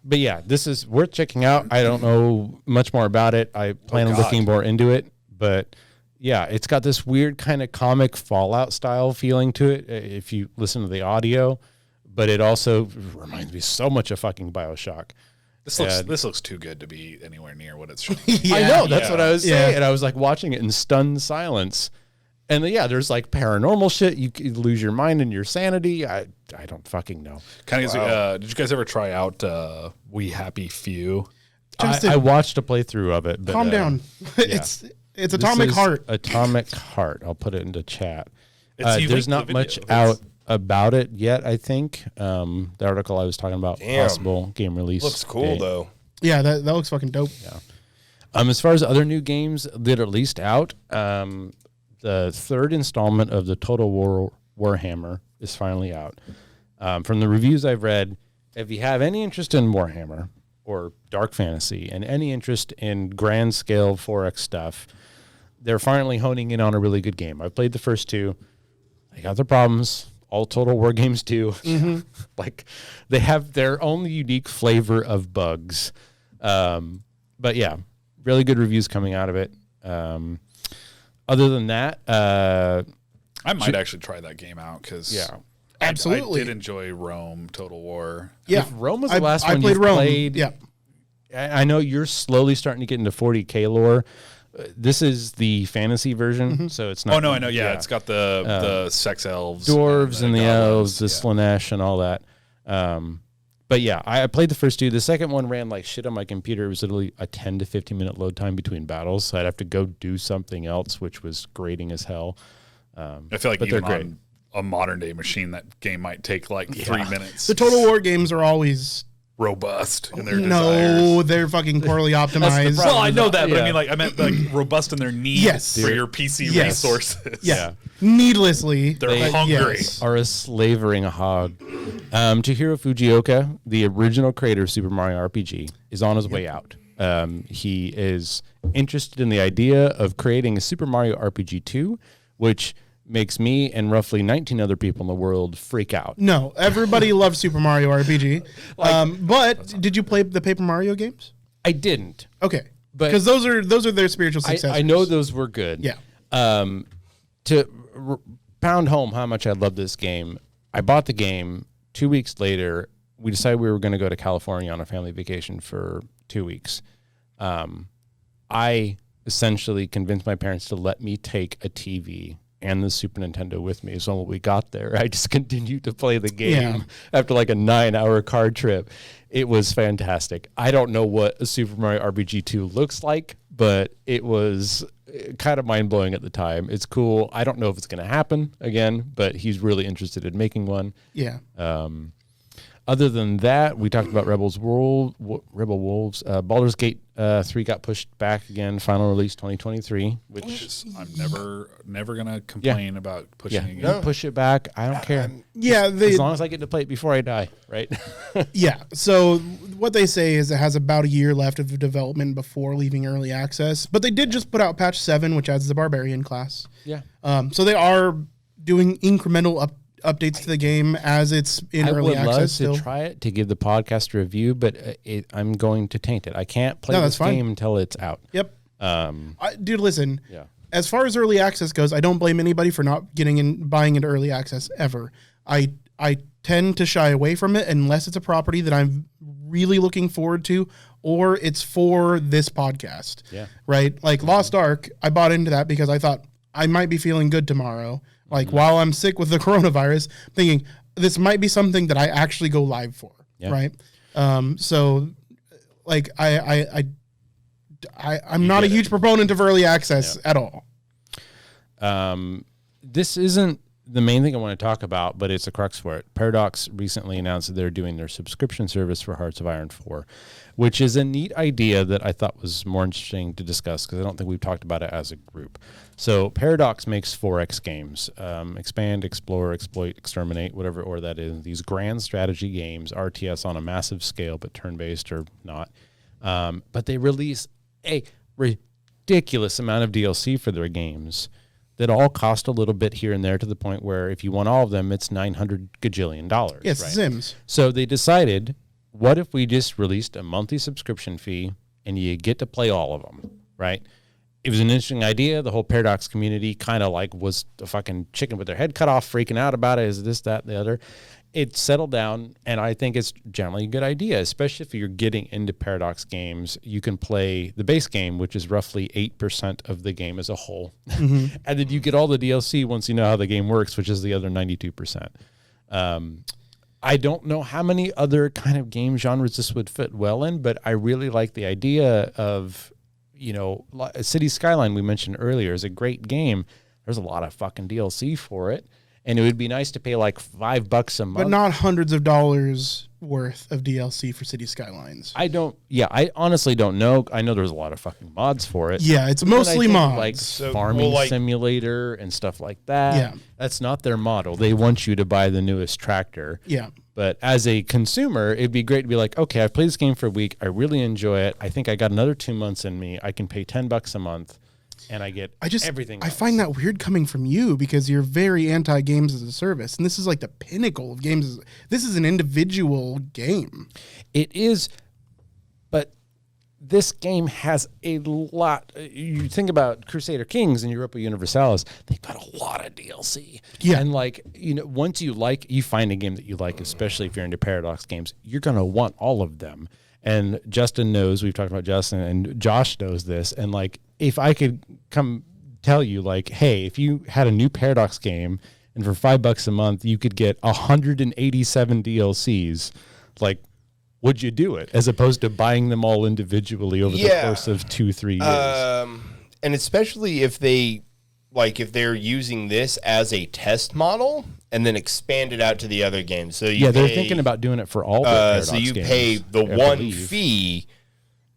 But yeah, this is worth checking out. I don't know much more about it. I plan on looking more into it. But yeah, it's got this weird kind of comic Fallout style feeling to it if you listen to the audio. But it also reminds me so much of fucking Bioshock. This looks too good to be anywhere near what it's showing. I know, that's what I was saying. And I was like watching it in stunned silence. And then, there's like paranormal shit. You could lose your mind and your sanity. I don't fucking know. Did you guys ever try out We Happy Few? I watched a playthrough of it. But, calm down. It's Atomic Heart. Atomic Heart. I'll put it into chat. There's not much out about it yet, I think. The article I was talking about, possible game release. Looks cool, though. Yeah, that looks fucking dope. Yeah. As far as other new games that are released out, the third installment of the Total War Warhammer is finally out. From the reviews I've read, if you have any interest in Warhammer or dark fantasy and any interest in grand scale 4X stuff, they're finally honing in on a really good game. I've played the first two. They got their problems. All Total War games do. Mm-hmm. Like, they have their own unique flavor of bugs. But yeah, really good reviews coming out of it. Other than that, I might actually try that game out because absolutely I did enjoy Rome Total War. Yeah, if Rome was the last I one played you Rome. played. Yeah, I know you're slowly starting to get into 40K lore. This is the fantasy version, so it's not. Oh no, I know. Yeah, it's got the sex elves, dwarves, and the elves, the Yeah. Slanesh, and all that. But yeah, I played the first two. The second one ran like shit on my computer. It was literally a 10 to 15 minute load time between battles, so I'd have to go do something else, which was grating as hell. I feel like even on a modern day machine, that game might take like 3 minutes. the Total War games are always robust in their desires. no, they're fucking poorly optimized. Well, I know that, but I meant like robust in their needs Yes. for your PC Yes. resources. Yeah, needlessly, They're hungry. yes. Are a slavering a hog. Chihiro Fujioka, the original creator of Super Mario RPG, is on his way out. He is interested in the idea of creating a Super Mario RPG 2, which makes me and roughly 19 other people in the world freak out. No, everybody loves Super Mario RPG. But did you play the Paper Mario games? I didn't. Okay, But- because those are their spiritual successors. I know those were good. Yeah. To pound home how much I love this game, I bought the game. 2 weeks later, we decided we were going to go to California on a family vacation for 2 weeks. I essentially convinced my parents to let me take a TV and the Super Nintendo with me. So when we got there, I just continued to play the game after like a 9-hour car trip. It was fantastic. I don't know what a Super Mario RPG 2 looks like, but it was kind of mind-blowing at the time. It's cool. I don't know if it's going to happen again, but he's really interested in making one. Yeah. Other than that, we talked about Rebel Wolves. Baldur's Gate 3 got pushed back again. Final release 2023. Which I'm never gonna complain about pushing again. No. Push it back. I don't care. Yeah, As long as I get to play it before I die, right? yeah. So what they say is it has about a year left of development before leaving early access. But they did just put out patch 7, which adds the Barbarian class. Yeah. So they are doing incremental updates to the game as it's in early access. I would love still. to try it to give the podcast a review, but I'm going to taint it. I can't play that's this fine. game until it's out. Yep. Dude, listen. Yeah. As far as early access goes, I don't blame anybody for not buying into early access ever. I tend to shy away from it unless it's a property that I'm really looking forward to or it's for this podcast. Yeah. Right? Like Lost Ark, I bought into that because I thought I might be feeling good tomorrow. Like while I'm sick with the coronavirus, thinking this might be something that I actually go live for. Yeah. Right? So like I'm not a huge proponent of early access at all. This isn't the main thing I want to talk about, but it's a crux for it. Paradox recently announced that they're doing their subscription service for Hearts of Iron 4, which is a neat idea that I thought was more interesting to discuss because I don't think we've talked about it as a group. So Paradox makes 4X games, expand, explore, exploit, exterminate, whatever order that is. These grand strategy games, RTS on a massive scale, but turn-based or not. But they release a ridiculous amount of DLC for their games that all cost a little bit here and there to the point where if you want all of them, it's $900 gajillion. Yes, right? Sims. So they decided, what if we just released a monthly subscription fee and you get to play all of them, right? It was an interesting idea. The whole Paradox community kind of like was a fucking chicken with their head cut off, freaking out about it. Is this, that, and the other? It settled down, and I think it's generally a good idea, especially if you're getting into Paradox games. You can play the base game, which is roughly 8% of the game as a whole. And then you get all the DLC once you know how the game works, which is the other 92%. I don't know how many other kind of game genres this would fit well in, but I really like the idea of, you know, City Skyline we mentioned earlier is a great game. There's a lot of fucking DLC for it. And it would be nice to pay like $5 a month. But not hundreds of dollars worth of DLC for City Skylines. I honestly don't know. I know there's a lot of fucking mods for it. Yeah, it's mostly mods. Like farming simulator and stuff like that. Yeah. That's not their model. They want you to buy the newest tractor. Yeah. But as a consumer, it'd be great to be like, okay, I've played this game for a week. I really enjoy it. I think I got another 2 months in me. I can pay $10 a month. And I get everything else. I find that weird coming from you because you're very anti-games as a service. And this is like the pinnacle of games. This is an individual game. It is, but this game has a lot. You think about Crusader Kings and Europa Universalis, they've got a lot of DLC. Yeah. And like, you know, once you find a game that you like, especially if you're into Paradox games, you're going to want all of them. And Justin knows, we've talked about Justin, and Josh knows this. And like, if I could come tell you, like, hey, if you had a new Paradox game and for $5 a month, you could get 187 DLCs, like, would you do it? As opposed to buying them all individually over the course of 2-3 years. And especially if they're using this as a test model and then expand it out to the other games. So they're thinking about doing it for all the Paradox so you games, pay the one fee,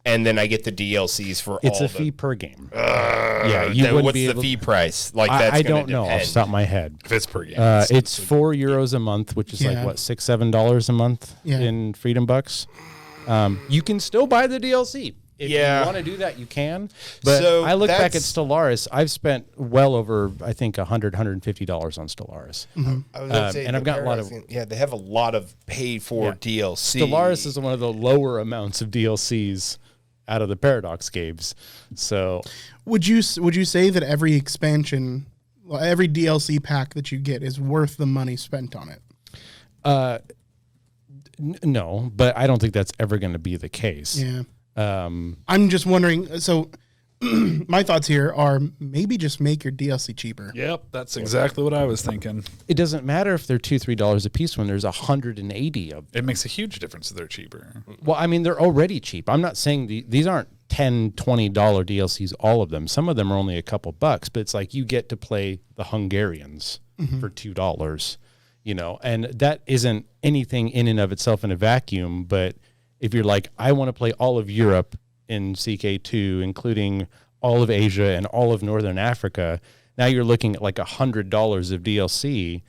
and then I get the DLCs for it's all. It's a fee per game. You what's the fee price? Like that's I don't know off the top of my head. If it's per game, it's €4 a month, which is like what, $6-7 a month in Freedom Bucks. You can still buy the DLC. If you want to do that, you can. But so I look back at Stellaris. I've spent well over, I think, $100-150 on Stellaris. I was gonna say, and I've got a lot of they have a lot of paid for DLC. Stellaris is one of the lower amounts of DLCs out of the Paradox games. So, would you say that every expansion, every DLC pack that you get is worth the money spent on it? No, but I don't think that's ever going to be the case. Yeah. I'm just wondering. So, my thoughts here are maybe just make your DLC cheaper. Yep, that's exactly what I was thinking. It doesn't matter if they're $2-3 a piece when there's 180 of them. It makes a huge difference if they're cheaper. Well, I mean, they're already cheap. I'm not saying these aren't $10-20 DLCs, all of them. Some of them are only a couple bucks, but it's like you get to play the Hungarians for $2, you know, and that isn't anything in and of itself in a vacuum. But if you're like, I want to play all of Europe in CK2, including all of Asia and all of Northern Africa, now you're looking at like $100 of DLC,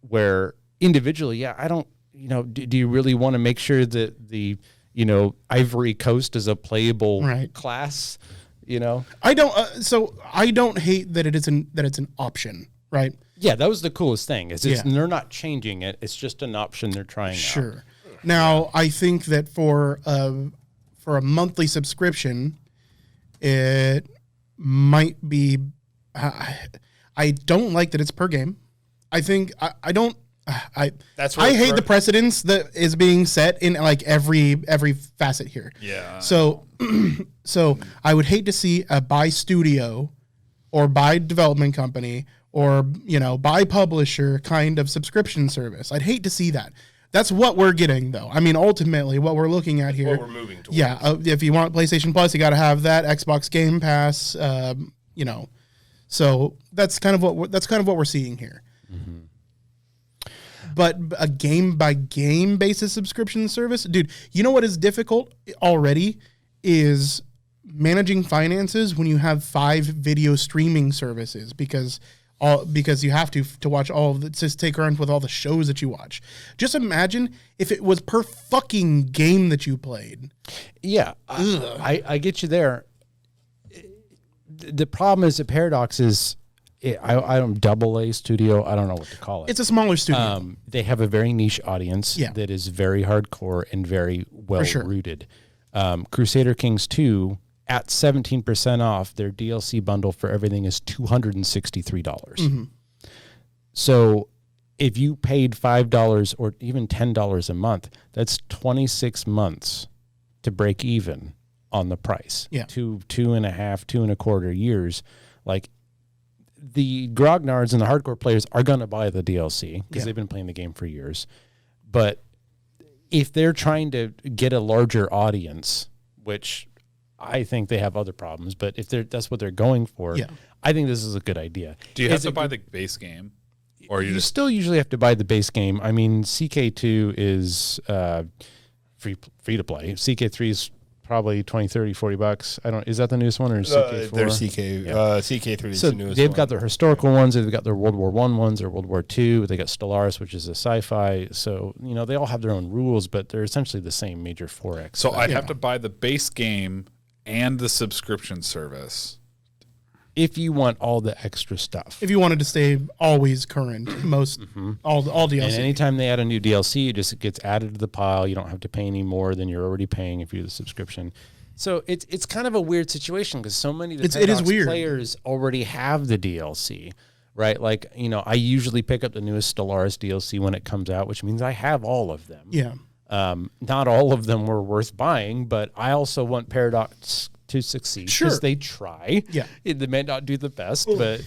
where individually, I don't, you know, do you really want to make sure that the, you know, Ivory Coast is a playable class, you know? I don't, so I don't hate that it's an option, right? Yeah, that was the coolest thing. They're not changing it. It's just an option they're trying out. Sure. Now, I think that for a monthly subscription, it might be. I don't like that it's per game. I think I don't. I hate the precedence that is being set in like every facet here. Yeah. So I would hate to see a by studio or by development company or, you know, by publisher kind of subscription service. I'd hate to see that. That's what we're getting, though. I mean, ultimately, what we're looking at here. What we're moving towards. Yeah, if you want PlayStation Plus, you got to have that. Xbox Game Pass, you know. So that's kind of what we're seeing here. But a game-by-game basis subscription service, dude, you know what is difficult already is managing finances when you have 5 video streaming services because you have to watch all of the, to stay current with all the shows that you watch. Just imagine if it was per fucking game that you played. Yeah, I get you there. The problem is the paradox is, I don't AA studio. I don't know what to call it. It's a smaller studio. They have a very niche audience Yeah. that is very hardcore and very well sure. rooted. Crusader Kings 2 at 17% off, their DLC bundle for everything is $263. So if you paid $5 or even $10 a month, that's 26 months to break even on the price. Yeah. 2.25 years. Like, the grognards and the hardcore players are going to buy the DLC because they've been playing the game for years. But if they're trying to get a larger audience, which I think they have other problems, but if that's what they're going for, I think this is a good idea. Do you have to buy the base game? Or you still usually have to buy the base game. I mean, CK2 is free to play. CK3 is probably $20, $30, $40. Is that the newest one or is CK4? They're CK3 is so the newest they've one. got their historical ones, they've got their World War I ones or World War II, they got Stellaris, which is a sci-fi. So, they all have their own rules, but they're essentially the same major 4X. So I'd have to buy the base game and the subscription service. If you want all the extra stuff. If you wanted to stay always current, all DLC. And anytime they add a new DLC, it just gets added to the pile. You don't have to pay any more than you're already paying if you do the subscription. So it's kind of a weird situation because so many of the it is weird. players already have the DLC, right? Like, I usually pick up the newest Stellaris DLC when it comes out, which means I have all of them. Yeah. Not all of them were worth buying, but I also want Paradox to succeed because they try. Yeah. They may not do the best, but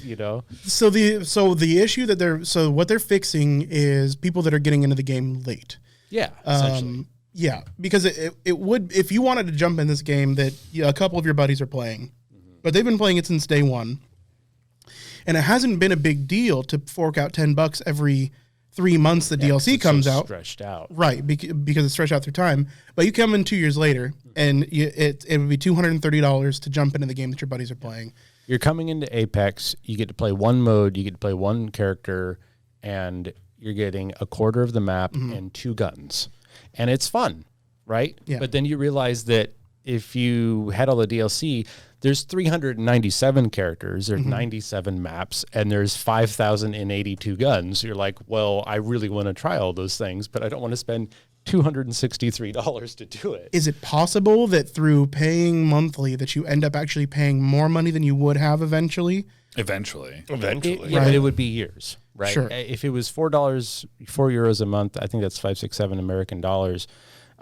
So the issue that what they're fixing is people that are getting into the game late. Yeah, essentially. Yeah, because it would, if you wanted to jump in this game that a couple of your buddies are playing, but they've been playing it since day one, and it hasn't been a big deal to fork out $10 every 3 months the DLC comes out. Stretched out. Right, because it's stretched out through time. But you come in 2 years later, and it would be $230 to jump into the game that your buddies are playing. You're coming into Apex, you get to play one mode, you get to play one character, and you're getting a quarter of the map and 2 guns. And it's fun, right? Yeah. But then you realize that if you had all the DLC, there's 397 characters, there's 97 maps, and there's 5,082 guns. You're like, well, I really want to try all those things, but I don't want to spend $263 to do it. Is it possible that through paying monthly that you end up actually paying more money than you would have eventually? Eventually. But it would be years, right? Sure. If it was €4 a month, I think that's 5, 6, 7 American dollars.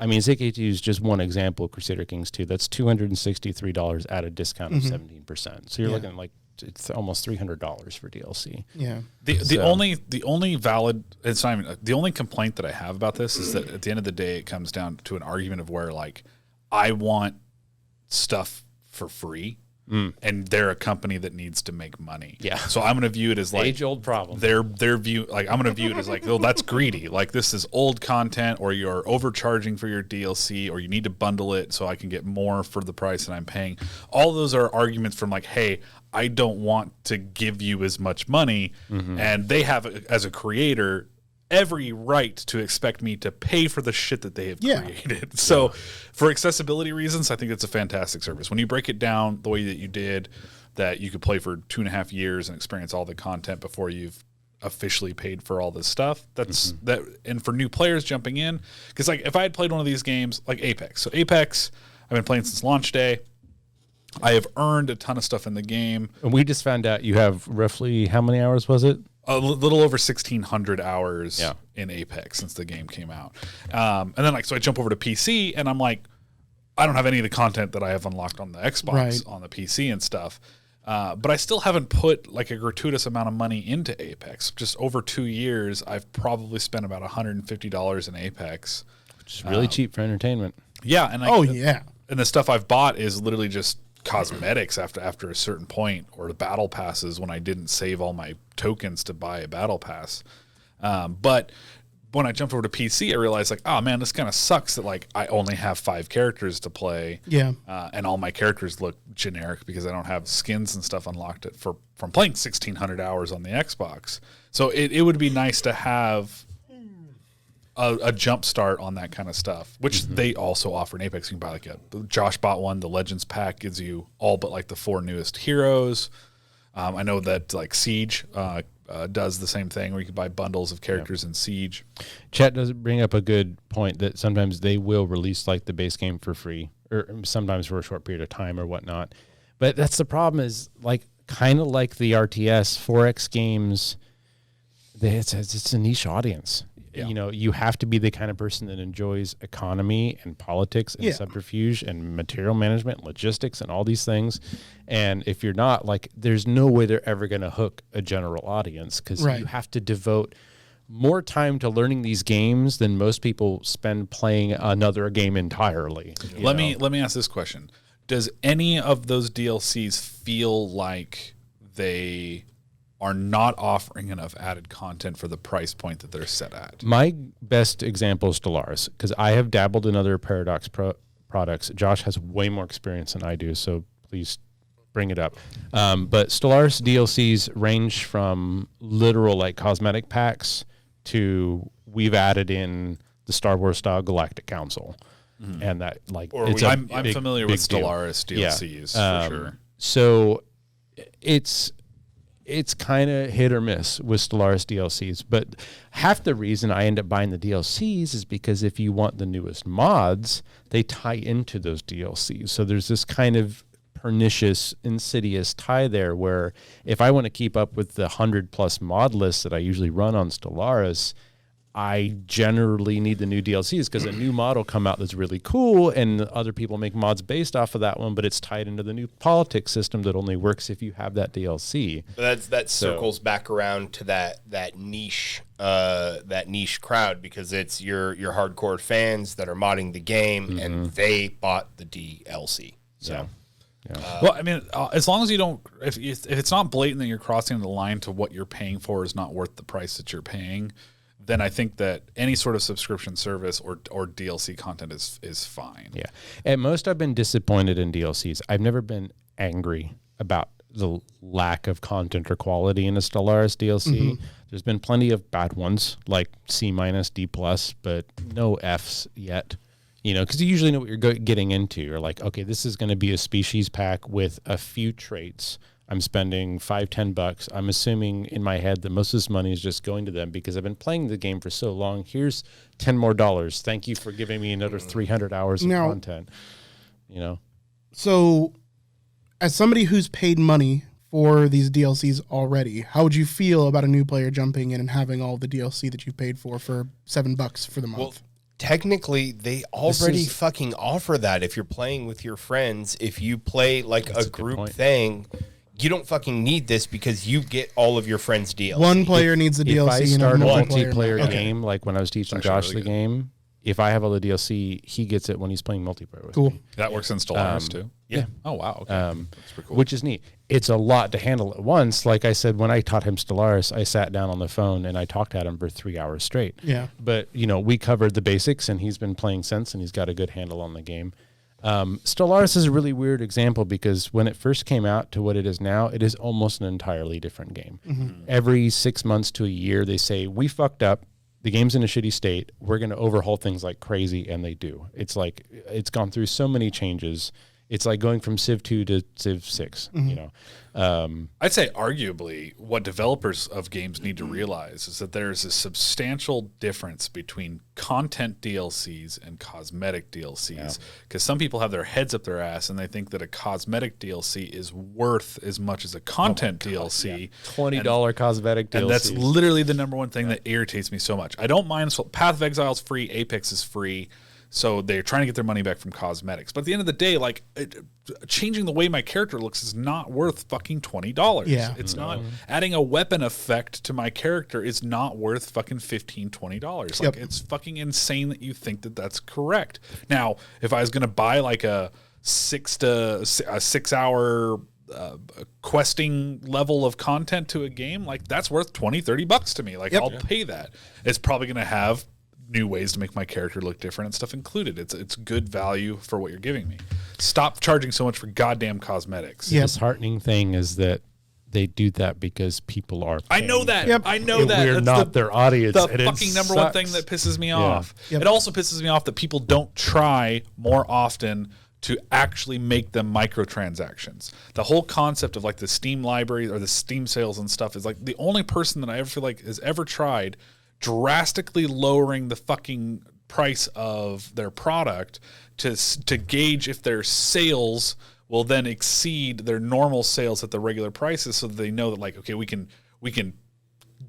I mean, ZK2 is just one example of Crusader Kings 2. That's $263 at a discount of 17%. So you're looking at like it's almost $300 for DLC. Yeah. The only valid, it's not even, the only complaint that I have about this is that at the end of the day, it comes down to an argument of where like I want stuff for free. And they're a company that needs to make money. Yeah. So I'm going to view it as like age-old problem. Their view, like I'm going to view it as like, oh, that's greedy. Like this is old content, or you're overcharging for your DLC, or you need to bundle it so I can get more for the price that I'm paying. All those are arguments from like, hey, I don't want to give you as much money, and they have, as a creator, every right to expect me to pay for the shit that they have created. So for accessibility reasons, I think it's a fantastic service. When you break it down the way that you did, that you could play for 2.5 years and experience all the content before you've officially paid for all this stuff. That's that. And for new players jumping in, because like if I had played one of these games like Apex, so Apex, I've been playing since launch day. I have earned a ton of stuff in the game. And we just found out you have roughly, how many hours was it? A little over 1,600 hours in Apex since the game came out. And then like, so I jump over to PC and I'm like, I don't have any of the content that I have unlocked on the Xbox on the PC and stuff. But I still haven't put like a gratuitous amount of money into Apex. Just over 2 years, I've probably spent about $150 in Apex. Which is really cheap for entertainment. Yeah. And And the stuff I've bought is literally just cosmetics after a certain point, or the battle passes when I didn't save all my tokens to buy a battle pass. But when I jumped over to PC, I realized like, oh man, this kind of sucks that like I only have 5 characters to play. Yeah. And all my characters look generic because I don't have skins and stuff unlocked from playing 1,600 hours on the Xbox. So it would be nice to have a jump start on that kind of stuff, which they also offer in Apex. You can buy like Josh bought one, the Legends pack gives you all but like the 4 newest heroes. I know that like Siege does the same thing where you can buy bundles of characters in Siege. Chat does bring up a good point that sometimes they will release like the base game for free, or sometimes for a short period of time or whatnot. But that's the problem, is like kind of like the RTS 4X games, it's a niche audience. Yeah. You know, you have to be the kind of person that enjoys economy and politics and subterfuge and material management, logistics and all these things. And if you're not, like, there's no way they're ever going to hook a general audience, because you have to devote more time to learning these games than most people spend playing another game entirely. Let me ask this question. Does any of those DLCs feel like they are not offering enough added content for the price point that they're set at? My best example is Stellaris, because I have dabbled in other Paradox products. Josh has way more experience than I do, so please bring it up. But Stellaris DLCs range from literal like cosmetic packs to we've added in the Star Wars style Galactic Council. And that like I'm familiar with Stellaris DLCs for sure. So it's kind of hit or miss with Stellaris DLCs, but half the reason I end up buying the DLCs is because if you want the newest mods, they tie into those DLCs. So there's this kind of pernicious, insidious tie there where if I want to keep up with the 100+ mod list that I usually run on Stellaris, I generally need the new DLCs, because a new mod will come out that's really cool and other people make mods based off of that one, but it's tied into the new politics system that only works if you have that DLC. But that circles back around to that niche crowd, because it's your hardcore fans that are modding the game and they bought the DLC. So. Yeah. Well, I mean, as long as you don't, if it's not blatant that you're crossing the line to what you're paying for is not worth the price that you're paying, then I think that any sort of subscription service or DLC content is fine. Yeah. At most, I've been disappointed in DLCs. I've never been angry about the lack of content or quality in a Stellaris DLC. There's been plenty of bad ones, like C-, D+, but no Fs yet. You know, because you usually know what you're getting into. You're like, okay, this is going to be a species pack with a few traits. I'm spending $5-10. I'm assuming in my head that most of this money is just going to them because I've been playing the game for so long. Here's $10 more. Thank you for giving me another 300 hours of content. You know? So as somebody who's paid money for these DLCs already, how would you feel about a new player jumping in and having all the DLC that you paid for $7 for the month? Well, technically, they already fucking offer that if you're playing with your friends. If you play like a group thing, you don't fucking need this because you get all of your friends' DLC. One player needs the DLC. If I start a multiplayer game, like when I was teaching Josh the game, if I have all the DLC, he gets it when he's playing multiplayer with me. That works in Stellaris too? Yeah. Oh, wow. Okay. That's pretty cool. Which is neat. It's a lot to handle at once. Like I said, when I taught him Stellaris, I sat down on the phone and I talked at him for 3 hours straight. Yeah. But, you know, we covered the basics and he's been playing since and he's got a good handle on the game. Stellaris is a really weird example because when it first came out to what it is now, it is almost an entirely different game. Every 6 months to a year, they say, we fucked up. The game's in a shitty state. We're going to overhaul things like crazy, and they do. It's like it's gone through so many changes. It's like going from Civ 2 to Civ 6, you know. I'd say arguably what developers of games need to realize is that there's a substantial difference between content DLCs and cosmetic DLCs, because some people have their heads up their ass and they think that a cosmetic DLC is worth as much as a content DLC. $20 cosmetic DLC. And that's literally the number one thing that irritates me so much. I don't mind. Path of Exile is free. Apex is free. So they're trying to get their money back from cosmetics. But at the end of the day, like changing the way my character looks is not worth fucking $20. Yeah. It's not. Adding a weapon effect to my character is not worth fucking $15, $20. Like it's fucking insane that you think that that's correct. Now, if I was going to buy like a 6 hour questing level of content to a game, like that's worth $20-$30 to me. Like I'll pay that. It's probably going to have new ways to make my character look different and stuff included. It's good value for what you're giving me. Stop charging so much for goddamn cosmetics. The disheartening thing is that they do that because people are paying. I know that. Yep. I know that. We're not their audience. The and fucking number one thing that pisses me off. Yep. It also pisses me off that people don't try more often to actually make them microtransactions. The whole concept of like the Steam library or the Steam sales and stuff is like the only person that I ever feel like has ever tried drastically lowering the fucking price of their product to gauge if their sales will then exceed their normal sales at the regular prices, so that they know that like, okay, we can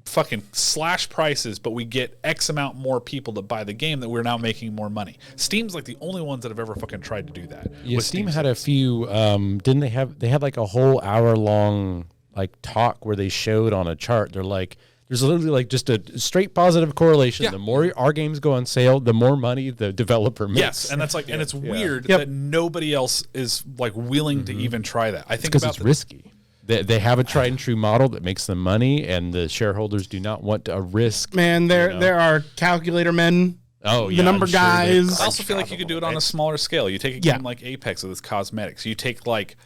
fucking slash prices, but we get X amount more people to buy the game, that we're now making more money. Steam's like the only ones that have ever fucking tried to do that. Yeah, Steam had a few. Didn't they have? They had like a whole hour long like talk where they showed on a chart. They're like, there's literally like just a straight positive correlation. Yeah. The more our games go on sale, the more money the developer makes. Yes, and that's like, and it's weird that nobody else is like willing to even try that. I think because it's risky. They have a tried and true model that makes them money, and the shareholders do not want to risk. Man, there are calculator men. Oh, yeah, the number I'm sure guys. I also feel like you could do it on a smaller scale. You take a game like Apex with its cosmetics. You take like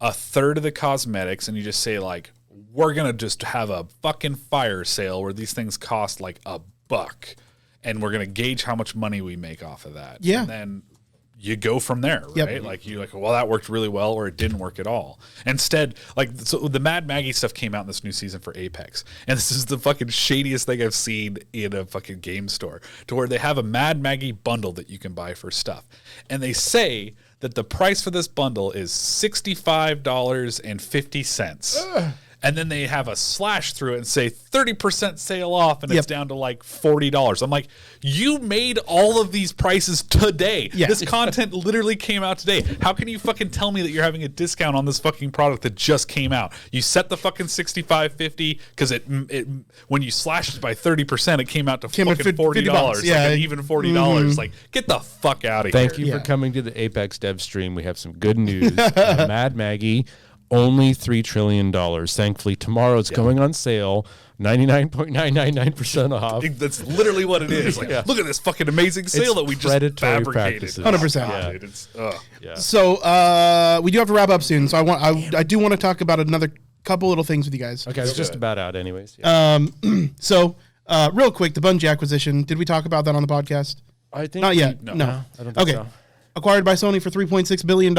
a third of the cosmetics, and you just say like, we're gonna just have a fucking fire sale where these things cost like $1, and we're gonna gauge how much money we make off of that. Yeah. And then you go from there, right? Yep. Like you like, well, that worked really well, or it didn't work at all. Instead, like, so the Mad Maggie stuff came out in this new season for Apex, and this is the fucking shadiest thing I've seen in a fucking game store, to where they have a Mad Maggie bundle that you can buy for stuff, and they say that the price for this bundle is $65.50. And then they have a slash through it and say 30% sale off, and it's down to like $40. I'm like, you made all of these prices today. Yeah. This content literally came out today. How can you fucking tell me that you're having a discount on this fucking product that just came out? You set the fucking $65.50 because it when you slashed it by 30%, it came out to fucking $40. Yeah, like even $40. Like, get the fuck out of here. Thank you for coming to the Apex Dev stream. We have some good news. Mad Maggie, only $3 trillion. Thankfully, tomorrow it's going on sale, 99.999% off. That's literally what it is. Like, look at this fucking amazing sale that we just fabricated. Practices. 100%. So we do have to wrap up soon. So I do want to talk about another couple little things with you guys. Okay, it's just about out anyways. So real quick, the Bungee acquisition. Did we talk about that on the podcast? I think Not yet. No, No. I don't think so. Acquired by Sony for $3.6 billion.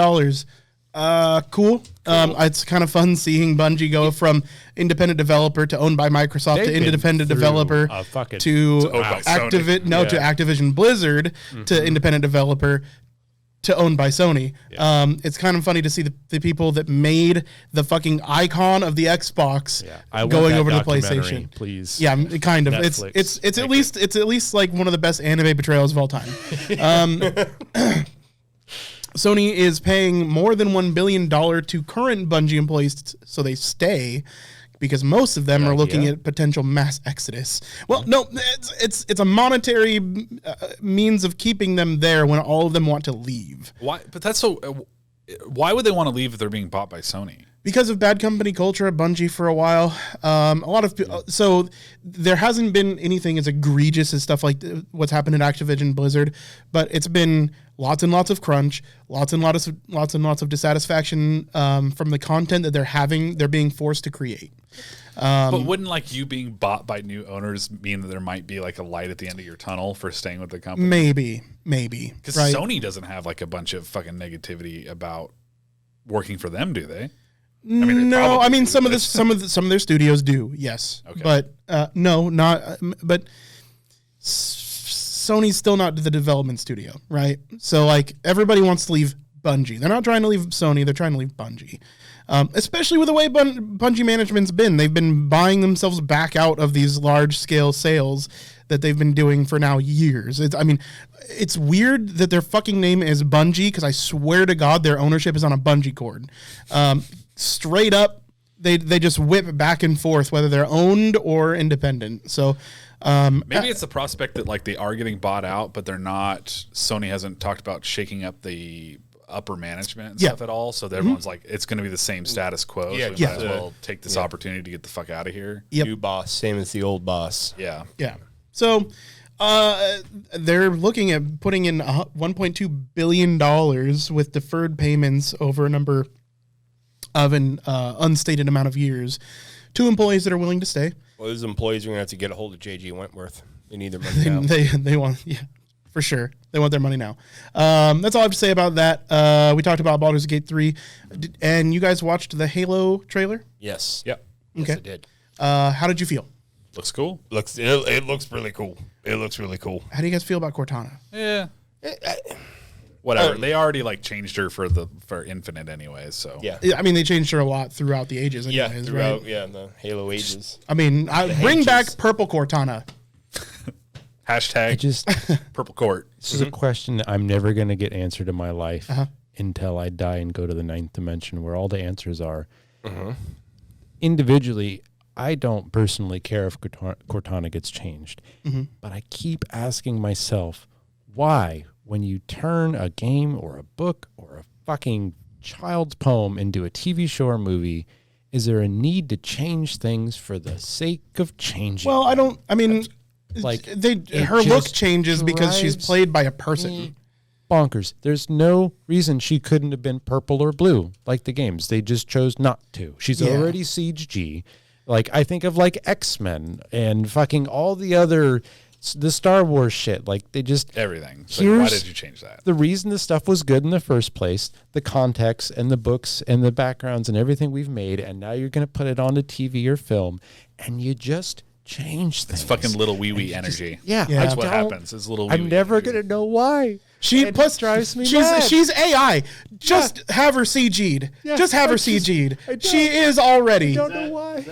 Cool. It's kind of fun seeing Bungie go from independent developer to owned by Microsoft to independent developer to Activision Blizzard to independent developer to owned by Sony. It's kind of funny to see the people that made the fucking icon of the Xbox going over to PlayStation. Please. Yeah, kind of. Netflix. It's at least like one of the best anime betrayals of all time. Sony is paying more than $1 billion to current Bungie employees so they stay, because most of them are looking at potential mass exodus. Well, no, it's a monetary means of keeping them there when all of them want to leave. Why? But that's so. Why would they want to leave if they're being bought by Sony? Because of bad company culture at Bungie for a while. A lot of so there hasn't been anything as egregious as stuff like what's happened at Activision Blizzard, but it's been lots and lots of crunch, lots and lots of dissatisfaction from the content that they're being forced to create. But wouldn't like you being bought by new owners mean that there might be like a light at the end of your tunnel for staying with the company? Maybe. Because Sony doesn't have like a bunch of fucking negativity about working for them, do they? I mean, some of their studios do, yes, but no, not. But Sony's still not the development studio, right? So like everybody wants to leave Bungie. They're not trying to leave Sony. They're trying to leave Bungie, especially with the way Bungie management's been. They've been buying themselves back out of these large scale sales that they've been doing for now years. It's weird that their fucking name is Bungie, because I swear to God their ownership is on a bungee cord. Straight up, they just whip back and forth whether they're owned or independent. So maybe it's the prospect that like they are getting bought out, but they're not. Sony hasn't talked about shaking up the upper management and Yeah. stuff at all. So everyone's like, it's going to be the same status quo. Yeah, so we yeah. might as well take this opportunity to get the fuck out of here. Yep. New boss, same as the old boss. Yeah. Yeah. So they're looking at putting in $1.2 billion with deferred payments over a number of an unstated amount of years to employees that are willing to stay. Well, those employees are going to have to get a hold of J.G. Wentworth. They need their money now. They want, yeah, for sure. They want their money now. That's all I have to say about that. We talked about Baldur's Gate 3, and you guys watched the Halo trailer? Yes. Yep. Yes, Okay. I did. How did you feel? Looks cool. It looks really cool. It looks really cool. How do you guys feel about Cortana? Yeah. Whatever. They already like changed her for Infinite anyways. So Yeah. I mean, they changed her a lot throughout the ages. Yeah, Anyways, throughout right? the Halo ages. I mean, bring ages. back purple Cortana. hashtag I just Purple Court. this is a question that I'm never going to get answered in my life until I die and go to the 9th dimension, where all the answers are. Individually, I don't personally care if Cortana gets changed, but I keep asking myself, why, when you turn a game or a book or a fucking child's poem into a TV show or movie, is there a need to change things for the sake of changing? Well, I don't. I mean, Like, her look just changes because she's drives played by a person. me bonkers. There's no reason she couldn't have been purple or blue like the games. They just chose not to. She's Yeah. already CG. Like, I think of like X-Men and fucking all the other the Star Wars shit. Like, they just Everything. So why Here's did you change that? the reason the stuff was good in the first place, the context and the books and the backgrounds and everything we've made, and now you're going to put it onto TV or film, and you just change things. It's fucking little wee wee energy. Yeah, Yeah. That's I what don't- happens. It's little. I'm wee-wee never energy. going to know why. She It plus drives me mad. she's AI. Just have her CG'd. Yeah, just have her I just- CG'd. I don't- She is already. Don't know why.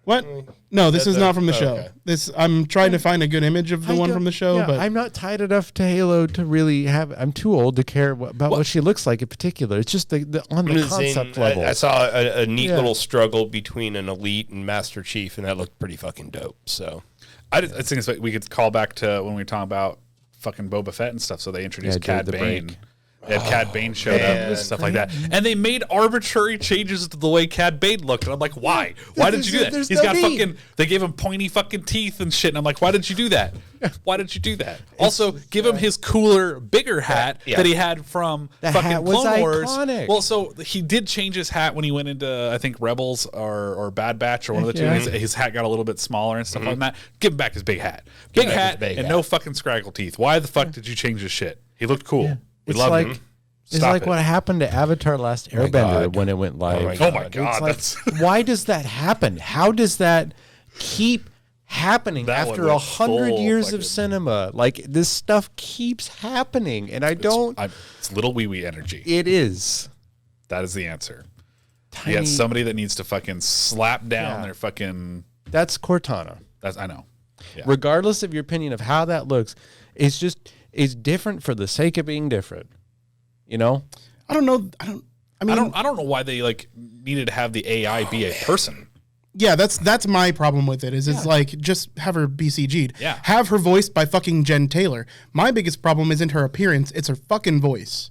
What? No, this is not from the show. okay. This I'm trying to find a good image of the one from the show, Yeah, but I'm not tied enough to Halo to really have. I'm too old to care about what she looks like in particular. It's just the on the concept level. I saw a neat Yeah. little struggle between an elite and Master Chief, and that looked pretty fucking dope. So I think it's like we could call back to when we were talking about fucking Boba Fett and stuff. So they introduced Yeah, Cad dude, the Bane. break. They had Cad Bane showed up and stuff like that. And they made arbitrary changes to the way Cad Bane looked. And I'm like, why? Why did you do that? There's He's no got need. fucking, they gave him pointy fucking teeth and shit. And I'm like, why did you do that? Why did you do that? Also, give him his cooler, bigger hat Yeah. that he had from The fucking hat was Clone Wars. iconic. Well, so he did change his hat when he went into, I think, Rebels or Bad Batch or one of the two. Yeah. His hat got a little bit smaller and stuff like that. Give him back his big hat. Big back hat his big and hat. no fucking scraggle teeth. Why the fuck did you change his shit? He looked cool. We It's loved like him. it's Stop like it. what happened to Avatar: Last Airbender God. when it went live. my Oh my God. god, It's like, that's why does that happen? How does that keep happening That after one was 100 full years fucking- of cinema? Like, this stuff keeps happening, and I don't. it's little wee wee energy. It is That is the answer. You tiny. got somebody that needs to fucking slap down Yeah. their fucking. That's Cortana. That's I know. Yeah. Regardless of your opinion of how that looks, it's different for the sake of being different. You know? I don't know. I mean, I don't know why they like needed to have the AI be a person. yeah, that's my problem with it. It's like just have her be CG'd. Yeah. Have her voiced by fucking Jen Taylor. My biggest problem isn't her appearance; it's her fucking voice.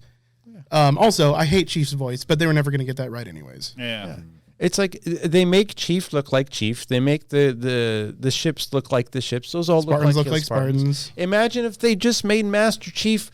Also, I hate Chief's voice, but they were never going to get that right anyways. Yeah. It's like they make Chief look like Chief. They make the ships look like the ships. Those all Spartans look look like Spartans. Imagine if they just made Master Chief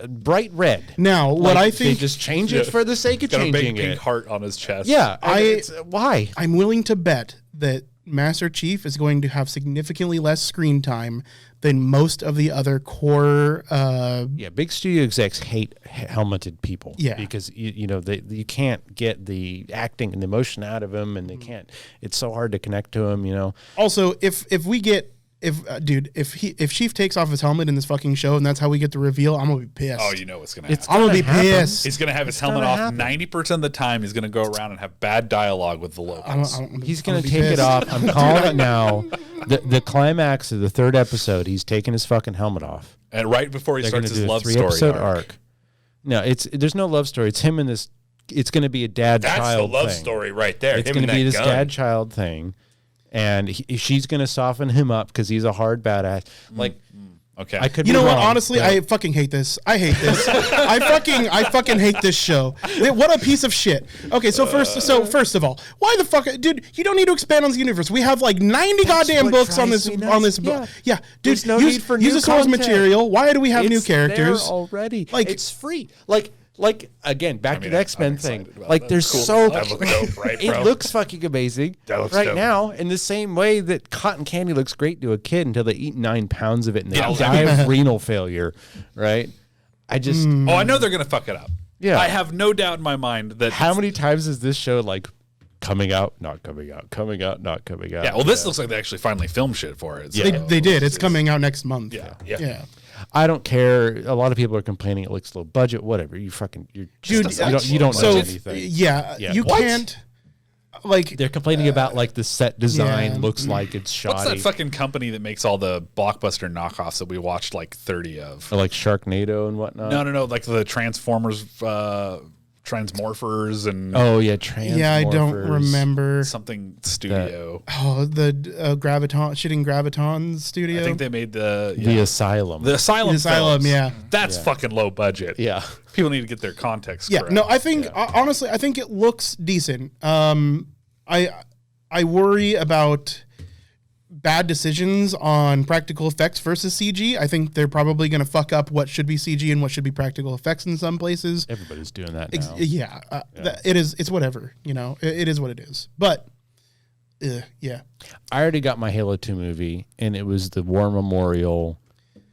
bright red. Now, what Like, I they think just change it for the sake of Got a big changing pink it. heart on his chest. Yeah, I- why? I'm willing to bet that Master Chief is going to have significantly less screen time than most of the other core. Yeah, big studio execs hate helmeted people. Yeah. because you can't get the acting and the emotion out of them, and they can't. It's so hard to connect to them. Also, if we get if Chief takes off his helmet in this fucking show and that's how we get the reveal, I'm gonna be pissed. Oh, you know what's gonna It's happen. I'm gonna be gonna happen. pissed. He's gonna have his It's helmet gonna off happen. 90% of the time. He's gonna go around and have bad dialogue with the locals. He's going to take it off. I'm calling it now. The climax of the third episode, he's taking his fucking helmet off. And right before he They're going starts to his do a love 3-episode story arc. No, there's no love story. It's him and this. It's going to be a that's the dad-child love thing. story right there. It's Him going and to be that this gun. dad-child thing, and she's going to soften him up because he's a hard badass. Like Okay. I could. You be know what? wrong, Honestly, but I fucking hate this. I hate this. I fucking hate this show. What a piece of shit. Okay, so first of all, why the fuck, dude? You don't need to expand on the universe. We have like 90 goddamn what books on drives this me on this nuts. book. Yeah, dude. There's no use, need for use new the source content. material. Why do we have new It's characters? there already. Like- It's free. Like again, back to the I'm X-Men thing. excited about Like that. there's Cool. so That looks dope, right, it bro? looks fucking amazing That looks right dope. now. In the same way that cotton candy looks great to a kid until they eat 9 pounds of it and they Yeah. die of renal failure, right? I just Oh, I know they're gonna fuck it up. Yeah. I have no doubt in my mind that. how many times is this show like coming out, not coming out, coming out, not coming out? Yeah. Well, this looks like they actually finally filmed shit for it. So. They did. It's coming out next month. Yeah. I don't care. A lot of people are complaining it looks low budget. Whatever. You're Dude, you don't know So anything. yeah, Yeah. you What? can't like. They're complaining about like the set design yeah. looks like it's shoddy. What's that fucking company that makes all the blockbuster knockoffs that we watched like 30 of? Or like Sharknado and whatnot. No, like the Transformers, Transmorphers, and Oh yeah, Yeah, I don't Transmorphers. remember. something studio. Oh, the shooting Graviton studio. I think they made the The Asylum. the Asylum. The Asylum, films. yeah. That's fucking low budget. yeah. People need to get their context. Yeah, correct. no, I think honestly, I think it looks decent. I worry about bad decisions on practical effects versus CG. I think they're probably going to fuck up what should be CG and what should be practical effects in some places. Everybody's doing that now. Yeah, it is. It's whatever. You know, it is what it is. But yeah, I already got my Halo 2 movie, and it was the War Memorial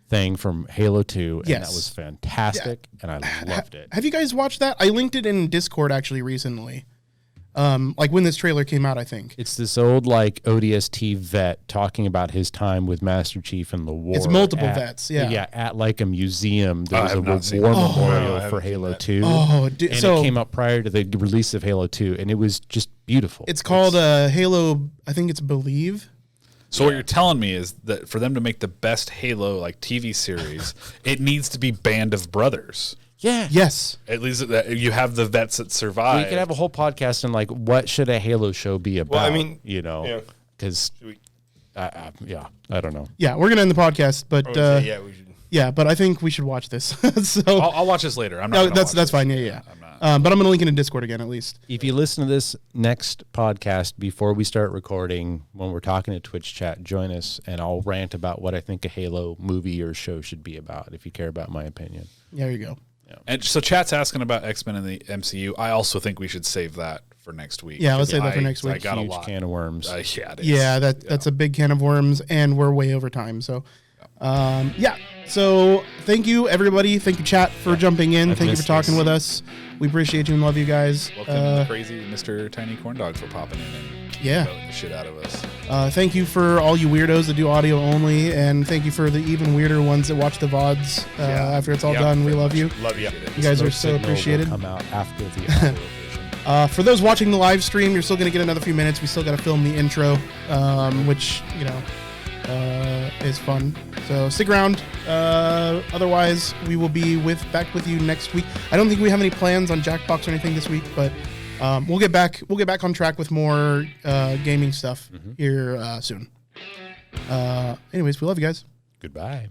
thing from Halo 2, and Yes. that was fantastic, and I loved it. have you guys watched that? I linked it in Discord actually recently. Like when this trailer came out, I think. It's this old like ODST vet talking about his time with Master Chief in the war. It's multiple at- vets, yeah. Yeah, at like a museum. There was have not a seen war that. memorial I for haven't seen Halo that. 2. Oh, dude, and so it came out prior to the release of Halo 2, and it was just beautiful. it's called Halo. I think it's Believe. So what you're telling me is that for them to make the best Halo like TV series, it needs to be Band of Brothers. yeah. Yes. At least that you have the vets that survive. We could have a whole podcast on like what should a Halo show be about. Well, I mean, you know, yeah. because yeah, I don't know. Yeah, we're gonna end the podcast, but Yeah, we should. yeah, but I think we should watch this. So I'll watch this later. I'm not. no, gonna that's watch fine. Yeah, yeah. But I'm gonna link it in Discord again at least. If you listen to this next podcast before we start recording, when we're talking to Twitch chat, join us and I'll rant about what I think a Halo movie or show should be about. If you care about my opinion. There you go. And so chat's asking about X-Men in the MCU. I also think we should save that for next week. Yeah, let's save that for next week. I got Huge a lot. can of worms. Yeah, it is. Yeah, that's a big can of worms, and we're way over time. So, yeah. So thank you everybody. Thank you chat for jumping in. Thank you for missed talking this. with us. We appreciate you and love you guys. Welcome to the crazy Mr. Tiny Corn Dog for popping in and Yeah. blowing the shit out of us. Thank you for all you weirdos that do audio only, and thank you for the even weirder ones that watch the VODs after it's all Yeah, done. We very love you. Love you. You guys are Smoke so Signal will appreciated. Come out after the audio version. For those watching the live stream, you're still going to get another few minutes. We still got to film the intro, which, you know, is fun. So stick around. Otherwise, we will be back with you next week. I don't think we have any plans on Jackbox or anything this week, but we'll get back on track with more gaming stuff here soon. Anyways, we love you guys. Goodbye.